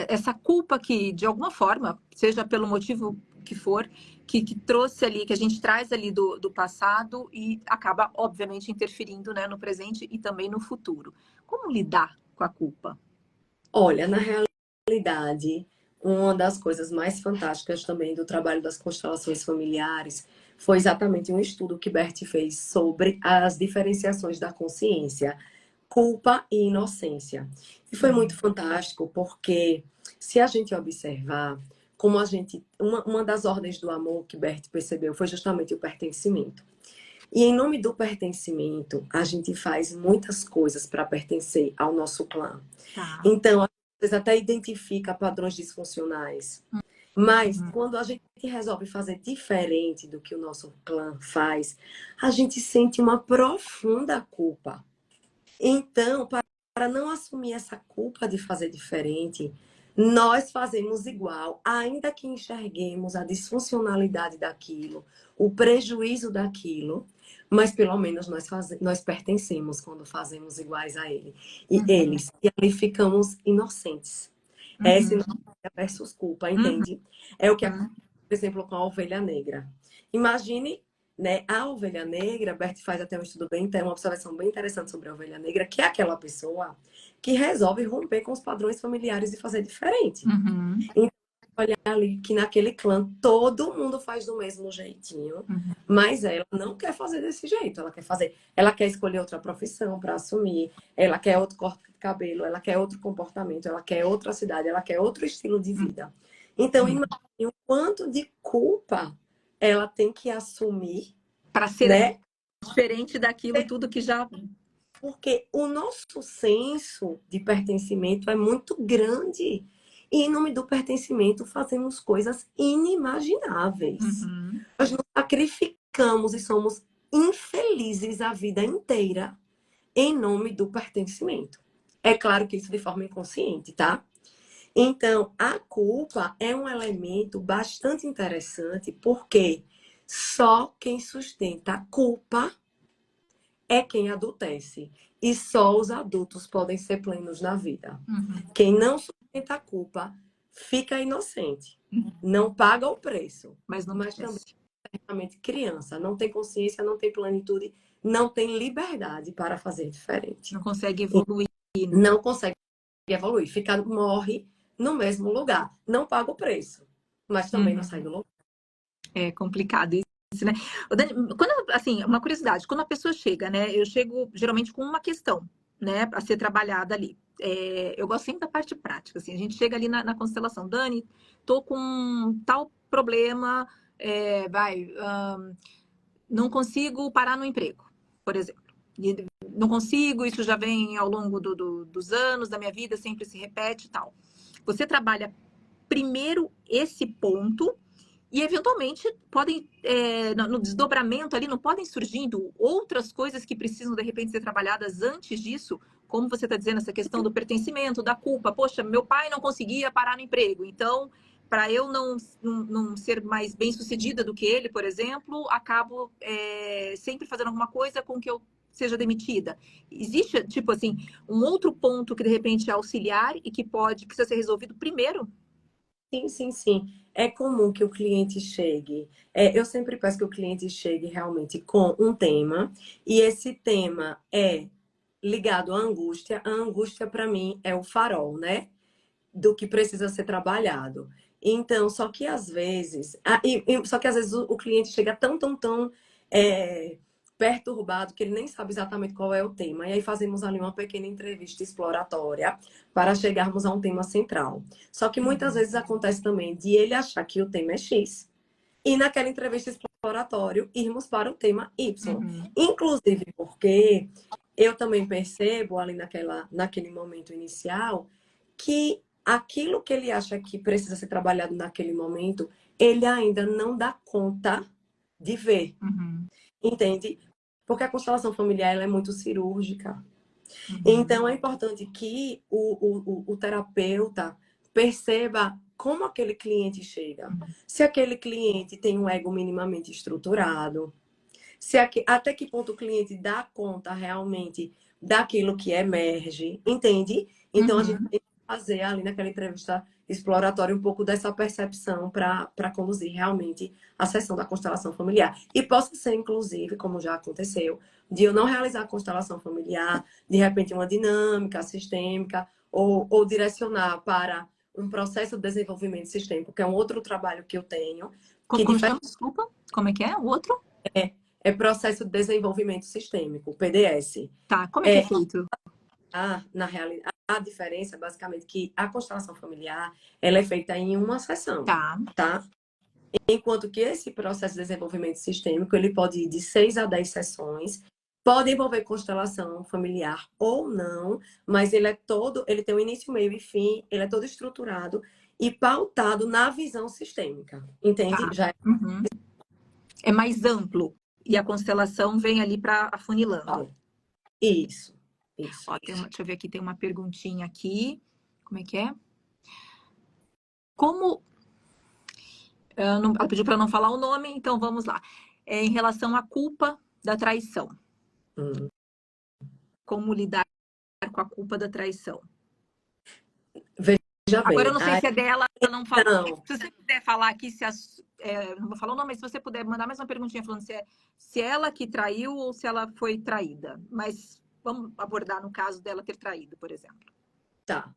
essa culpa que, de alguma forma, seja pelo motivo que for, que trouxe ali, que a gente traz ali do passado e acaba, obviamente, interferindo, né, no presente e também no futuro. Como lidar com a culpa? Olha, na realidade, uma das coisas mais fantásticas também do trabalho das constelações familiares foi exatamente um estudo que Bert fez sobre as diferenciações da consciência, culpa e inocência. E foi muito fantástico porque, se a gente observar, como a gente. Uma das ordens do amor que Bert percebeu foi justamente o pertencimento. E em nome do pertencimento, a gente faz muitas coisas para pertencer ao nosso clã. Tá. Então, às vezes até identifica padrões disfuncionais. Mas quando a gente resolve fazer diferente do que o nosso clã faz, a gente sente uma profunda culpa. Então, para não assumir essa culpa de fazer diferente, nós fazemos igual, ainda que enxerguemos a disfuncionalidade daquilo, o prejuízo daquilo, mas pelo menos nós pertencemos quando fazemos iguais a ele. E Uhum. eles. E ali ficamos inocentes. Essa Uhum. inocência versus culpa, Uhum. entende? É o que acontece, por exemplo, com a ovelha negra. Imagine, né, a ovelha negra, Bert faz até um estudo uma observação bem interessante sobre a ovelha negra, que é aquela pessoa que resolve romper com os padrões familiares e fazer diferente. Uhum. olhar ali que naquele clã todo mundo faz do mesmo jeitinho, mas ela não quer fazer desse jeito, ela quer escolher outra profissão para assumir, ela quer outro corte de cabelo, ela quer outro comportamento, ela quer outra cidade, ela quer outro estilo de vida. Então, imagine o quanto de culpa ela tem que assumir para ser, né, diferente daquilo tudo que já... Porque o nosso senso de pertencimento é muito grande. E em nome do pertencimento fazemos coisas inimagináveis. Nós nos sacrificamos e somos infelizes a vida inteira em nome do pertencimento. É claro que isso de forma inconsciente, tá? Então, a culpa é um elemento bastante interessante porque só quem sustenta a culpa é quem adultece. E só os adultos podem ser plenos na vida. Quem não sustenta a culpa fica inocente. Não paga o preço. Mas também é realmente criança. Não tem consciência, não tem plenitude, não tem liberdade para fazer diferente. Não consegue evoluir. Não consegue evoluir. Morre no mesmo lugar. Não paga o preço. Mas também não sai do lugar. É complicado isso, né? Dani, quando, assim, uma curiosidade, quando a pessoa chega, né? Eu chego geralmente com uma questão, né, a ser trabalhada ali. Eu gosto sempre da parte prática, assim, a gente chega ali na constelação, Dani, tô com tal problema, não consigo parar no emprego, por exemplo. Não consigo, isso já vem ao longo dos anos da minha vida, sempre se repete e tal. Você trabalha primeiro esse ponto. E, eventualmente, podem, no desdobramento ali, não podem surgindo outras coisas que precisam, de repente, ser trabalhadas antes disso, como você está dizendo, essa questão do pertencimento, da culpa. Poxa, meu pai não conseguia parar no emprego, então, para eu não ser mais bem-sucedida do que ele, por exemplo, acabo sempre fazendo alguma coisa com que eu seja demitida. Existe, tipo assim, um outro ponto que, de repente, é auxiliar e que precisa ser resolvido primeiro? Sim. É comum que o cliente chegue. Eu sempre peço que o cliente chegue realmente com um tema, e esse tema é ligado à angústia. A angústia, para mim, é o farol, né? Do que precisa ser trabalhado. Então, só que às vezes o cliente chega tão perturbado que ele nem sabe exatamente qual é o tema. E aí fazemos ali uma pequena entrevista exploratória para chegarmos a um tema central. Só que muitas vezes acontece também de ele achar que o tema é X e naquela entrevista exploratória irmos para o tema Y. Inclusive porque eu também percebo ali naquele momento inicial que aquilo que ele acha que precisa ser trabalhado naquele momento, ele ainda não dá conta de ver. Entende? Porque a constelação familiar ela é muito cirúrgica. Então, é importante que o terapeuta perceba como aquele cliente chega. Se aquele cliente tem um ego minimamente estruturado, até que ponto o cliente dá conta realmente daquilo que emerge, entende? Então, a gente tem que fazer ali naquela entrevista exploratória um pouco dessa percepção para conduzir realmente a sessão da constelação familiar. E possa ser, inclusive, como já aconteceu, de eu não realizar a constelação familiar, de repente uma dinâmica sistêmica, ou direcionar para um processo de desenvolvimento sistêmico, que é um outro trabalho que eu tenho. Como chama? Desculpa? Como é que é? O outro? É processo de desenvolvimento sistêmico, PDS. Tá, como é que é feito? Na realidade, a diferença é basicamente que a constelação familiar ela é feita em uma sessão, tá? Enquanto que esse processo de desenvolvimento sistêmico ele pode ir de 6 a 10 sessões, pode envolver constelação familiar ou não, mas ele tem um início, meio e fim, ele é todo estruturado e pautado na visão sistêmica, entende? Tá. Já É mais amplo e a constelação vem ali para afunilando. Isso. Ó, deixa eu ver aqui, tem uma perguntinha aqui. Como é que é? Como... Ela pediu para não falar o nome, então vamos lá. Em relação à culpa da traição. Como lidar com a culpa da traição? Veja bem. Agora eu não sei se é dela, ela não falou. Não. Se você puder falar aqui, não vou falar o nome, mas se você puder mandar mais uma perguntinha falando se é ela que traiu ou se ela foi traída. Mas vamos abordar no caso dela ter traído, por exemplo. Tá.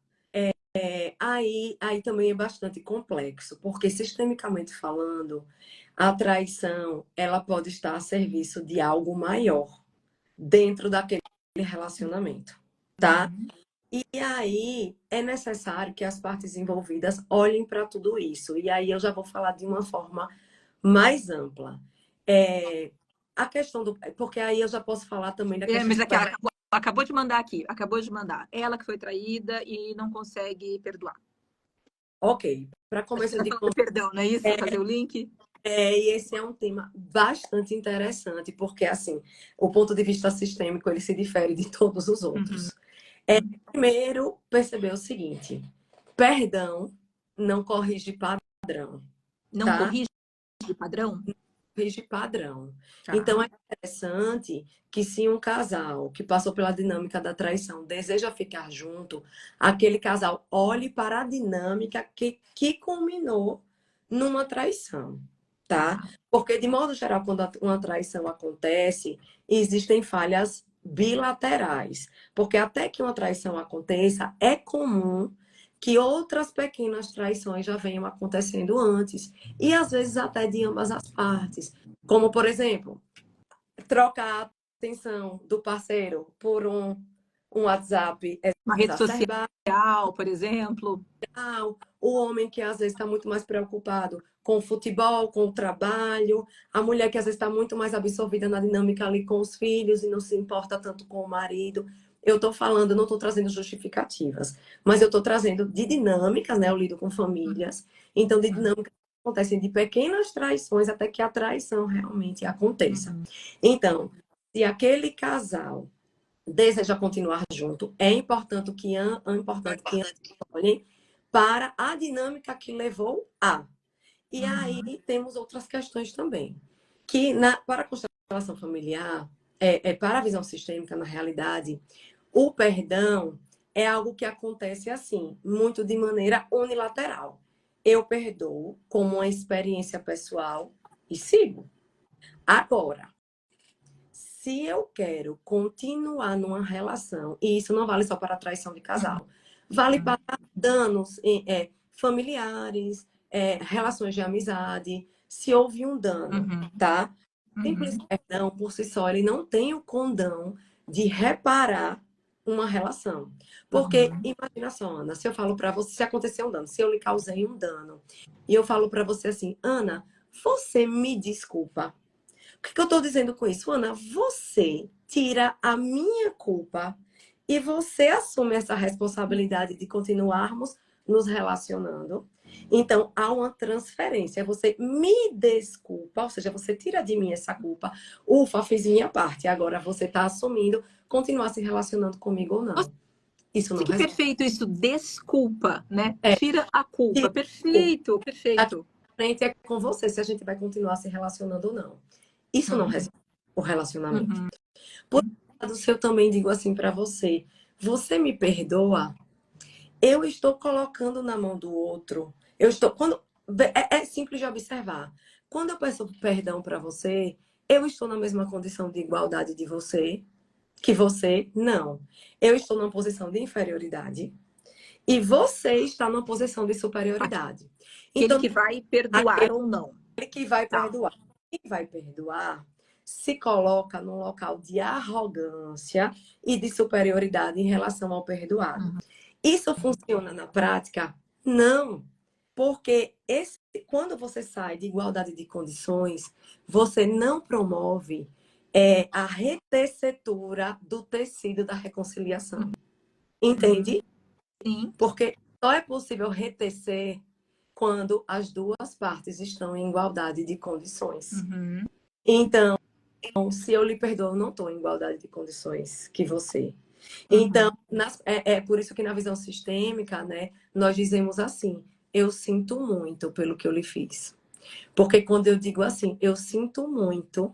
Aí também é bastante complexo, porque sistemicamente falando, a traição ela pode estar a serviço de algo maior dentro daquele relacionamento, tá? Uhum. E aí é necessário que as partes envolvidas olhem para tudo isso. E aí eu já vou falar de uma forma mais ampla. A questão do. Porque aí eu já posso falar também da questão Mas do aqui, ela perdão. acabou de mandar aqui, acabou de mandar. Ela que foi traída e não consegue perdoar. Ok, para Acho que você começo está de falando de perdão, não é isso? Para fazer o link? e esse é um tema bastante interessante, porque assim, o ponto de vista sistêmico ele se difere de todos os Uhum. outros. Primeiro, perceber o seguinte: perdão não corrige padrão, Não tá? corrige padrão? Corrige padrão. Então Tá. é interessante que se um casal que passou pela dinâmica da traição deseja ficar junto, aquele casal olhe para a dinâmica que culminou numa traição, tá? Tá. Porque, de modo geral, quando uma traição acontece, existem falhas bilaterais. Porque até que uma traição aconteça, é comum que outras pequenas traições já venham acontecendo antes. E às vezes até de ambas as partes. Como, por exemplo, trocar a atenção do parceiro por um WhatsApp Uma rede exacerbado, social, por exemplo. o homem que às vezes está muito mais preocupado com o futebol, com o trabalho, a mulher que às vezes está muito mais absorvida na dinâmica ali com os filhos e não se importa tanto com o marido. Eu estou falando, não estou trazendo justificativas, mas eu estou trazendo de dinâmicas, né? Eu lido com famílias, então de Uhum. dinâmicas que acontecem de pequenas traições até que a traição realmente aconteça. Uhum. Então, se aquele casal deseja continuar junto, é importante que olhem para a dinâmica que levou a. E aí Uhum. temos outras questões também. Para a constelação familiar, para a visão sistêmica, na realidade, o perdão é algo que acontece assim, muito de maneira unilateral. Eu perdoo como uma experiência pessoal e sigo. Agora, se eu quero continuar numa relação, e isso não vale só para a traição de casal, vale para danos familiares, relações de amizade, se houve um dano, Uhum. tá? Simples Uhum. perdão, por si só, ele não tem o condão de reparar uma relação. Porque, Uhum. imagina só, Ana, se eu falo para você, se acontecer um dano, se eu lhe causei um dano, e eu falo para você assim, Ana, você me desculpa. O que eu estou dizendo com isso, Ana? Você tira a minha culpa e você assume essa responsabilidade de continuarmos nos relacionando. Então, há uma transferência. Você me desculpa, ou seja, você tira de mim essa culpa. Ufa, fiz minha parte. Agora você está assumindo continuar se relacionando comigo ou não. Isso não Nossa, que resolve. perfeito isso. Desculpa, né? É, Tira a culpa. tipo, Perfeito, daqui perfeito. pra frente é com você se a gente vai continuar se relacionando ou não. Isso não Uhum. resolve o relacionamento. Uhum. Por lado, se eu também digo assim para você, você me perdoa, eu estou colocando na mão do outro. Eu estou quando é simples de observar. Quando eu peço perdão para você, eu estou na mesma condição de igualdade de você que você não. Eu estou numa posição de inferioridade e você está numa posição de superioridade. Aquele Então, que vai perdoar ou não. ele que vai Tá. perdoar. Quem vai perdoar se coloca num local de arrogância e de superioridade em relação ao perdoado. Uhum. Isso funciona na prática? Não. Porque quando você sai de igualdade de condições, você não promove a retecetura do tecido da reconciliação. Uhum. Entende? Sim. Porque só é possível retecer quando as duas partes estão em igualdade de condições. Uhum. Então, se eu lhe perdoo, eu não estou em igualdade de condições que você. Então, Uhum. é por isso que na visão sistêmica, né, nós dizemos assim: eu sinto muito pelo que eu lhe fiz. Porque quando eu digo assim, eu sinto muito,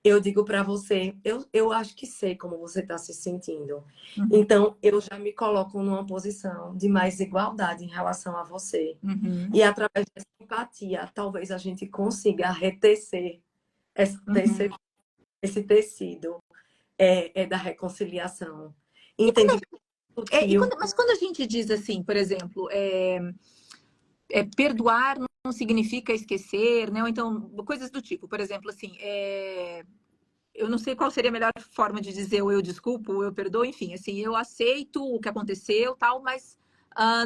eu digo para você, eu acho que sei como você está se sentindo. Uhum. Então, eu já me coloco numa posição de mais igualdade em relação a você. Uhum. E através dessa empatia, talvez a gente consiga retecer Uhum. esse tecido da reconciliação. E quando Entende? sutil. Mas quando a gente diz assim, por exemplo, perdoar não significa esquecer, né? Ou então, coisas do tipo, por exemplo, assim, eu não sei qual seria a melhor forma de dizer ou eu desculpo, ou eu perdoo, enfim, assim, eu aceito o que aconteceu, tal, mas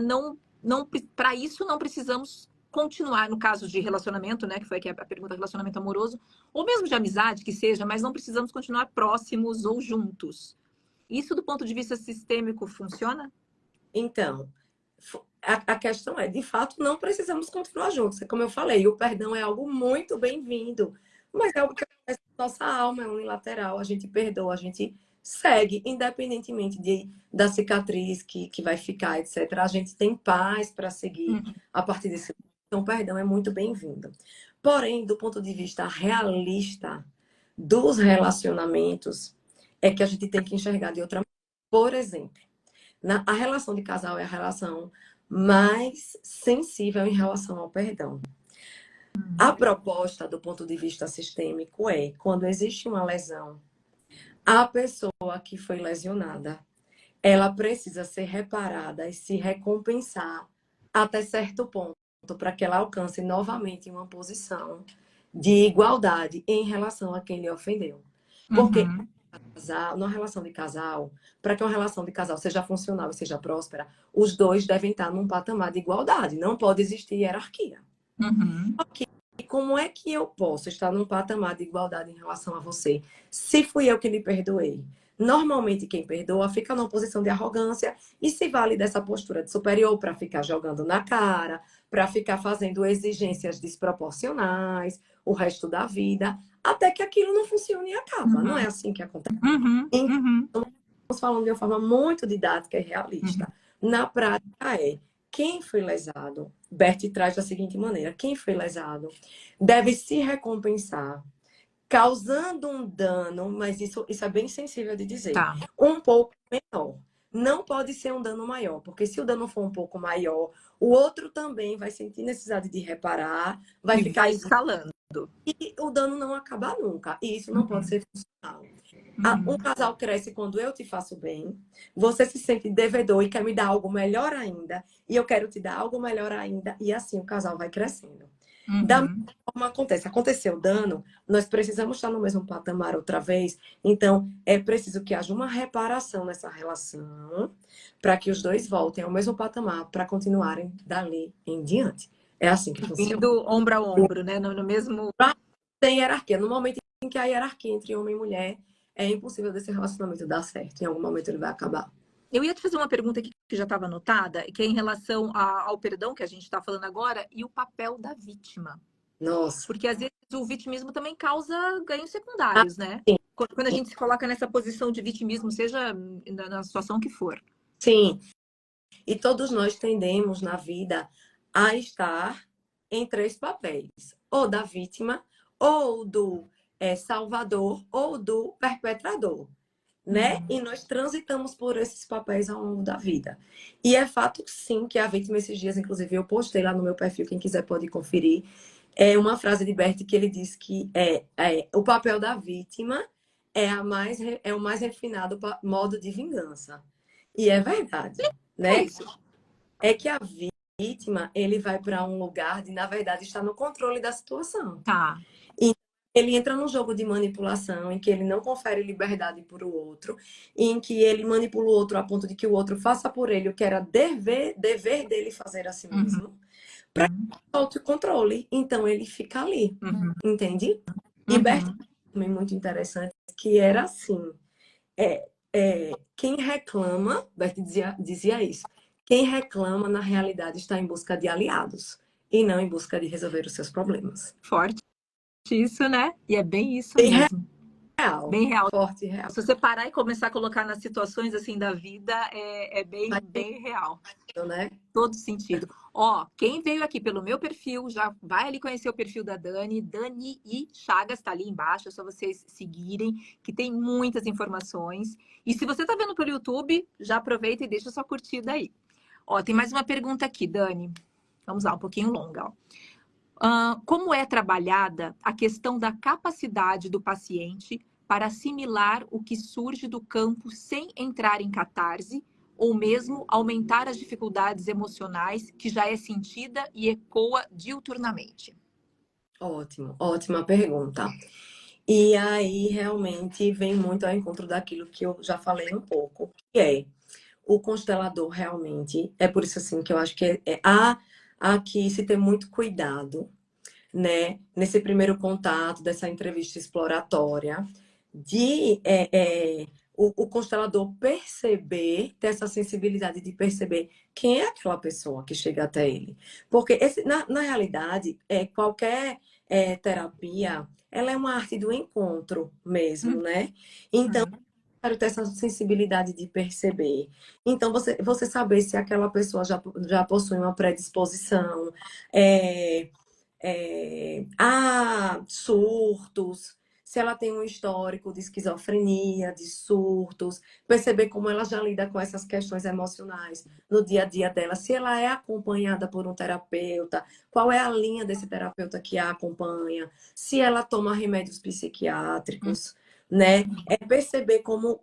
não, para isso não precisamos continuar, no caso de relacionamento, né, que foi aqui a pergunta, relacionamento amoroso, ou mesmo de amizade, que seja, mas não precisamos continuar próximos ou juntos. Isso, do ponto de vista sistêmico, funciona? Então, a questão é, de fato, não precisamos continuar juntos. Como eu falei, o perdão é algo muito bem-vindo, mas é algo que acontece na nossa alma, é unilateral. A gente perdoa, a gente segue, independentemente da cicatriz que vai ficar, etc. A gente tem paz para seguir Uhum. a partir desse. Então, o perdão é muito bem-vindo. Porém, do ponto de vista realista dos relacionamentos, é que a gente tem que enxergar de outra maneira. Por exemplo, a relação de casal é a relação mais sensível em relação ao perdão. A proposta, do ponto de vista sistêmico, é quando existe uma lesão, a pessoa que foi lesionada, ela precisa ser reparada e se recompensar até certo ponto, para que ela alcance novamente uma posição de igualdade em relação a quem lhe ofendeu. Porque Uhum. numa relação de casal, para que uma relação de casal seja funcional e seja próspera, os dois devem estar num patamar de igualdade. Não pode existir hierarquia. Uhum. E como é que eu posso estar num patamar de igualdade em relação a você, se fui eu que lhe perdoei? Normalmente, quem perdoa fica numa posição de arrogância e se vale dessa postura de superior para ficar jogando na cara, para ficar fazendo exigências desproporcionais o resto da vida, até que aquilo não funcione e acaba. Não é assim que acontece. Uhum. Uhum. Estamos falando de uma forma muito didática e Uhum. realista. Na prática quem foi lesado, Bert traz da seguinte maneira, quem foi lesado deve se recompensar, causando um dano, mas isso é bem sensível de dizer, Tá. um pouco menor. Não pode ser um dano maior, porque se o dano for um pouco maior, o outro também vai sentir necessidade de reparar, vai E ficar vai escalando. e o dano não acaba nunca. E isso não pode Uhum. ser funcional. Um Uhum. casal cresce quando eu te faço bem, você se sente devedor e quer me dar algo melhor ainda, e eu quero te dar algo melhor ainda, e assim o casal vai crescendo. Da mesma Uhum. forma aconteceu dano, nós precisamos estar no mesmo patamar outra vez, então é preciso que haja uma reparação nessa relação para que os dois voltem ao mesmo patamar para continuarem dali em diante. É assim que funciona. Indo ombro a ombro, né? No mesmo. Tem hierarquia. No momento em que a hierarquia entre homem e mulher é impossível desse relacionamento dar certo. Em algum momento ele vai acabar. Eu ia te fazer uma pergunta aqui que já estava anotada, que é em relação ao perdão que a gente está falando agora e o papel da vítima. Nossa. Porque às vezes o vitimismo também causa ganhos Ah, secundários, né? sim. Quando a gente se coloca nessa posição de vitimismo, seja na situação que for. Sim. E todos nós tendemos na vida a estar em três papéis: ou da vítima, ou do salvador, ou do perpetrador. Né? Uhum. E nós transitamos por esses papéis ao longo da vida. E é fato, sim, que a vítima, esses dias, inclusive, eu postei lá no meu perfil, quem quiser pode conferir, é uma frase de Bert que ele diz que o papel da vítima é o mais refinado modo de vingança. E é verdade, É né? isso. É que a vítima, ele vai para um lugar de, na verdade, estar no controle da situação. Tá. E ele entra num jogo de manipulação em que ele não confere liberdade para o outro, em que ele manipula o outro a ponto de que o outro faça por ele o que era dever dele fazer a si Uhum. mesmo, para que solte o controle. Então ele fica ali, Uhum. entende? E Bert Uhum. também muito interessante, que era assim, quem reclama, Bert dizia isso, quem reclama, na realidade, está em busca de aliados e não em busca de resolver os seus problemas. Forte isso, né? E é bem isso Bem mesmo. real, Bem real. forte e real. Se você parar e começar a colocar nas situações assim da vida, é bem, Faz bem real. sentido, né? Todo sentido. Ó, quem veio aqui pelo meu perfil, já vai ali conhecer o perfil da Dani. Dani e Chagas tá ali embaixo, é só vocês seguirem, que tem muitas informações. E se você tá vendo pelo YouTube, já aproveita e deixa sua curtida aí. Ó, tem mais uma pergunta aqui, Dani. Vamos lá, um pouquinho longa, ó. Como é trabalhada a questão da capacidade do paciente para assimilar o que surge do campo sem entrar em catarse ou mesmo aumentar as dificuldades emocionais que já é sentida e ecoa diuturnamente? Ótimo, ótima pergunta. E aí, realmente, vem muito ao encontro daquilo que eu já falei um pouco, que é o constelador realmente. É por isso, assim, que eu acho que há que se ter muito cuidado, né, nesse primeiro contato, dessa entrevista exploratória, de o constelador perceber, ter essa sensibilidade de perceber quem é aquela pessoa que chega até ele. Porque, na realidade, qualquer terapia, ela é uma arte do encontro mesmo, né? Então, Uhum. quero ter essa sensibilidade de perceber. Então, você saber se aquela pessoa já possui uma predisposição, é, a surtos, se ela tem um histórico de esquizofrenia, de surtos, perceber como ela já lida com essas questões emocionais no dia a dia dela, se ela é acompanhada por um terapeuta, qual é a linha desse terapeuta que a acompanha, se ela toma remédios psiquiátricos, né? É perceber como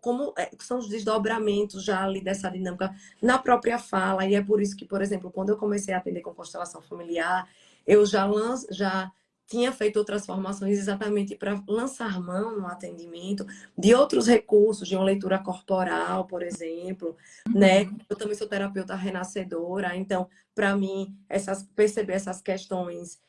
são os desdobramentos já ali dessa dinâmica na própria fala, e é por isso que, por exemplo, quando eu comecei a atender com constelação familiar, eu já tinha feito outras formações exatamente para lançar mão no atendimento de outros recursos, de uma leitura corporal, por exemplo, né? Eu também sou terapeuta renascedora, então, para mim, perceber essas questões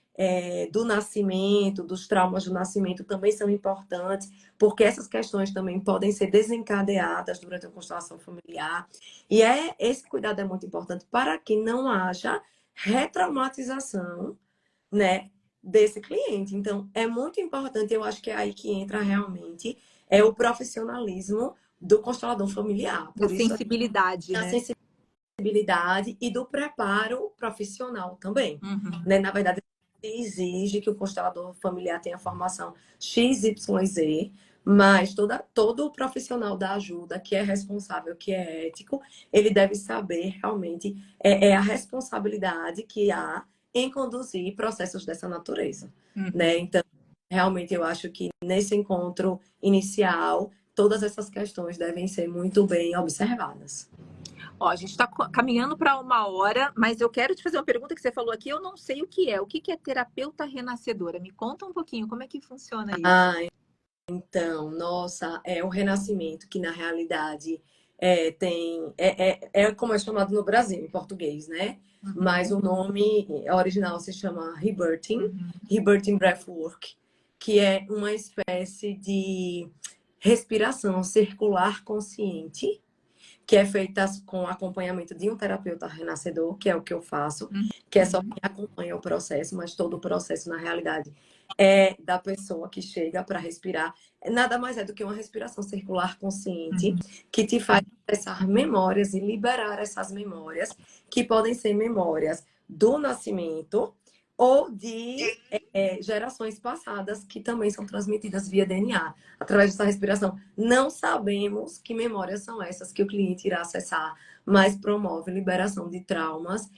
do nascimento, dos traumas do nascimento também são importantes, porque essas questões também podem ser desencadeadas durante a constelação familiar. E esse cuidado é muito importante para que não haja retraumatização, né, desse cliente. Então, é muito importante, eu acho que é aí que entra realmente o profissionalismo do constelador familiar. Da Por isso, sensibilidade, a né? sensibilidade e do preparo profissional também. Uhum. Né? Na verdade, exige que o constelador familiar tenha formação XYZ, mas todo o profissional da ajuda, que é responsável, que é ético, ele deve saber realmente a responsabilidade que há em conduzir processos dessa natureza. Uhum. Né? Então, realmente, eu acho que nesse encontro inicial, todas essas questões devem ser muito bem observadas. Ó, a gente está caminhando para 1 hora, mas eu quero te fazer uma pergunta que você falou aqui, eu não sei o que é. O que é terapeuta renascedora? Me conta um pouquinho, como é que funciona isso? Ah, então, nossa, é o renascimento que na realidade é como é chamado no Brasil, em português, né? Mas Uhum. o nome original se chama Rebirthing, Uhum. Rebirthing Breathwork, que é uma espécie de respiração circular consciente, que é feita com acompanhamento de um terapeuta renascedor, que é o que eu faço, que é só Uhum. quem acompanha o processo, mas todo o processo, na realidade, é da pessoa que chega para respirar. Nada mais é do que uma respiração circular consciente, Uhum. que te faz acessar memórias e liberar essas memórias, que podem ser memórias do nascimento ou de gerações passadas, que também são transmitidas via DNA, através dessa respiração. Não sabemos que memórias são essas que o cliente irá acessar, mas promove liberação de traumas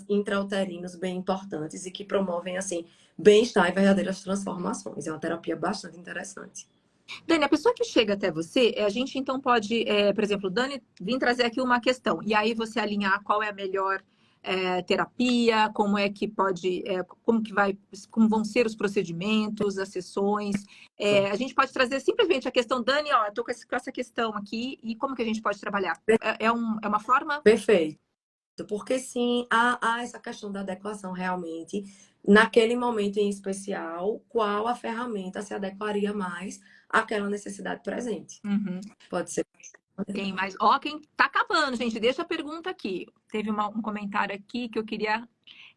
intrauterinos bem importantes e que promovem, assim, bem-estar e verdadeiras transformações. É uma terapia bastante interessante. Dani, a pessoa que chega até você, a gente então pode, por exemplo, Dani, vim trazer aqui uma questão, e aí você alinhar qual é a melhor terapia, como é que pode, como vão ser os procedimentos, as sessões. A gente pode trazer simplesmente a questão, Dani, ó, eu tô com essa questão aqui, e como que a gente pode trabalhar? É uma forma? Perfeito. Porque sim, há essa questão da adequação realmente. Naquele momento em especial, qual a ferramenta se adequaria mais àquela necessidade presente? Uhum. Pode ser. Tem mais. Ó, quem tá acabando, gente, deixa a pergunta aqui. Teve um comentário aqui que eu queria.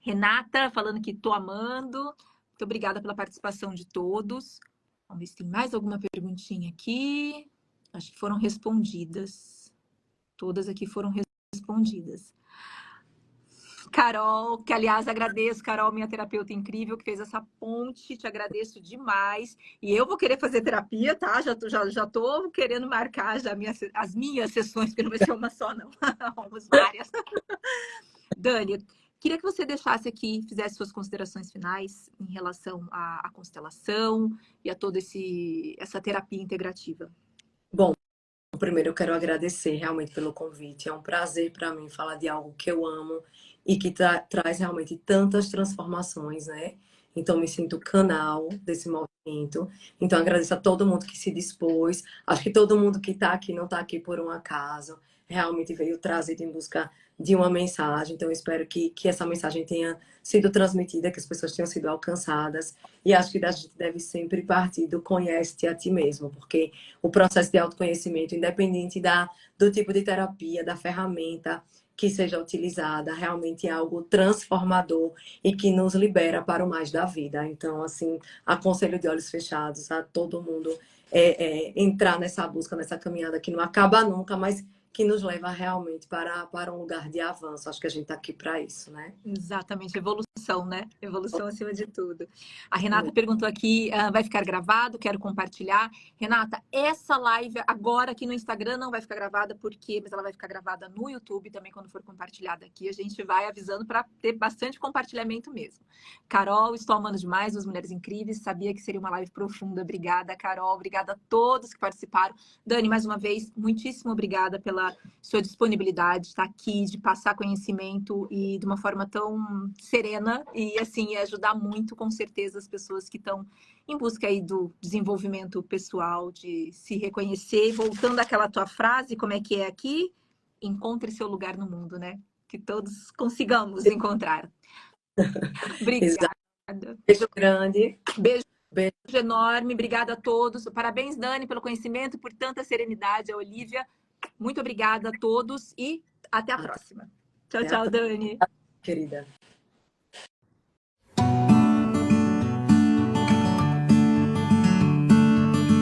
Renata falando que tô amando. Muito obrigada pela participação de todos. Vamos ver se tem mais alguma perguntinha aqui. Acho que foram respondidas. Todas aqui foram respondidas. Carol, que aliás agradeço, Carol, minha terapeuta incrível, que fez essa ponte, te agradeço demais. E eu vou querer fazer terapia, tá? Já tô querendo marcar já as minhas sessões, porque não vai ser uma só, não. Vamos várias. Dani, queria que você deixasse aqui, fizesse suas considerações finais em relação à constelação e a toda essa terapia integrativa. Bom, Primeiro, eu quero agradecer realmente pelo convite. É um prazer para mim falar de algo que eu amo e que traz realmente tantas transformações, né? Então, me sinto canal desse movimento. Então, agradeço a todo mundo que se dispôs. Acho que todo mundo que está aqui não está aqui por um acaso. Realmente veio trazido em busca de uma mensagem. Então, eu espero que essa mensagem tenha sido transmitida, que as pessoas tenham sido alcançadas. E acho que a gente deve sempre partir do conhece-te a ti mesmo, porque o processo de autoconhecimento, independente do tipo de terapia, da ferramenta que seja utilizada, realmente é algo transformador e que nos libera para o mais da vida. Então, assim, aconselho de olhos fechados a todo mundo entrar nessa busca, nessa caminhada que não acaba nunca, mas que nos leva realmente para um lugar de avanço. Acho que a gente está aqui para isso, né? Exatamente, evolução, né? Evolução acima de tudo. A Renata perguntou aqui, vai ficar gravado? Quero compartilhar. Renata, essa live agora aqui no Instagram não vai ficar gravada, porque mas ela vai ficar gravada no YouTube também quando for compartilhada aqui. A gente vai avisando para ter bastante compartilhamento mesmo. Carol, estou amando demais as Mulheres Incríveis. Sabia que seria uma live profunda. Obrigada, Carol. Obrigada a todos que participaram. Dani, mais uma vez, muitíssimo obrigada pela sua disponibilidade de estar aqui, de passar conhecimento e de uma forma tão serena e assim ajudar muito com certeza as pessoas que estão em busca aí do desenvolvimento pessoal, de se reconhecer. Voltando àquela tua frase, como é que é aqui? Encontre seu lugar no mundo, né? Que todos consigamos encontrar. Exato. Obrigada. Beijo grande. Beijo. Beijo. Enorme, obrigada a todos. Parabéns, Dani, pelo conhecimento, por tanta serenidade, a Olivia. Muito obrigada a todos e até a próxima. Tchau, tchau, Dani. Querida.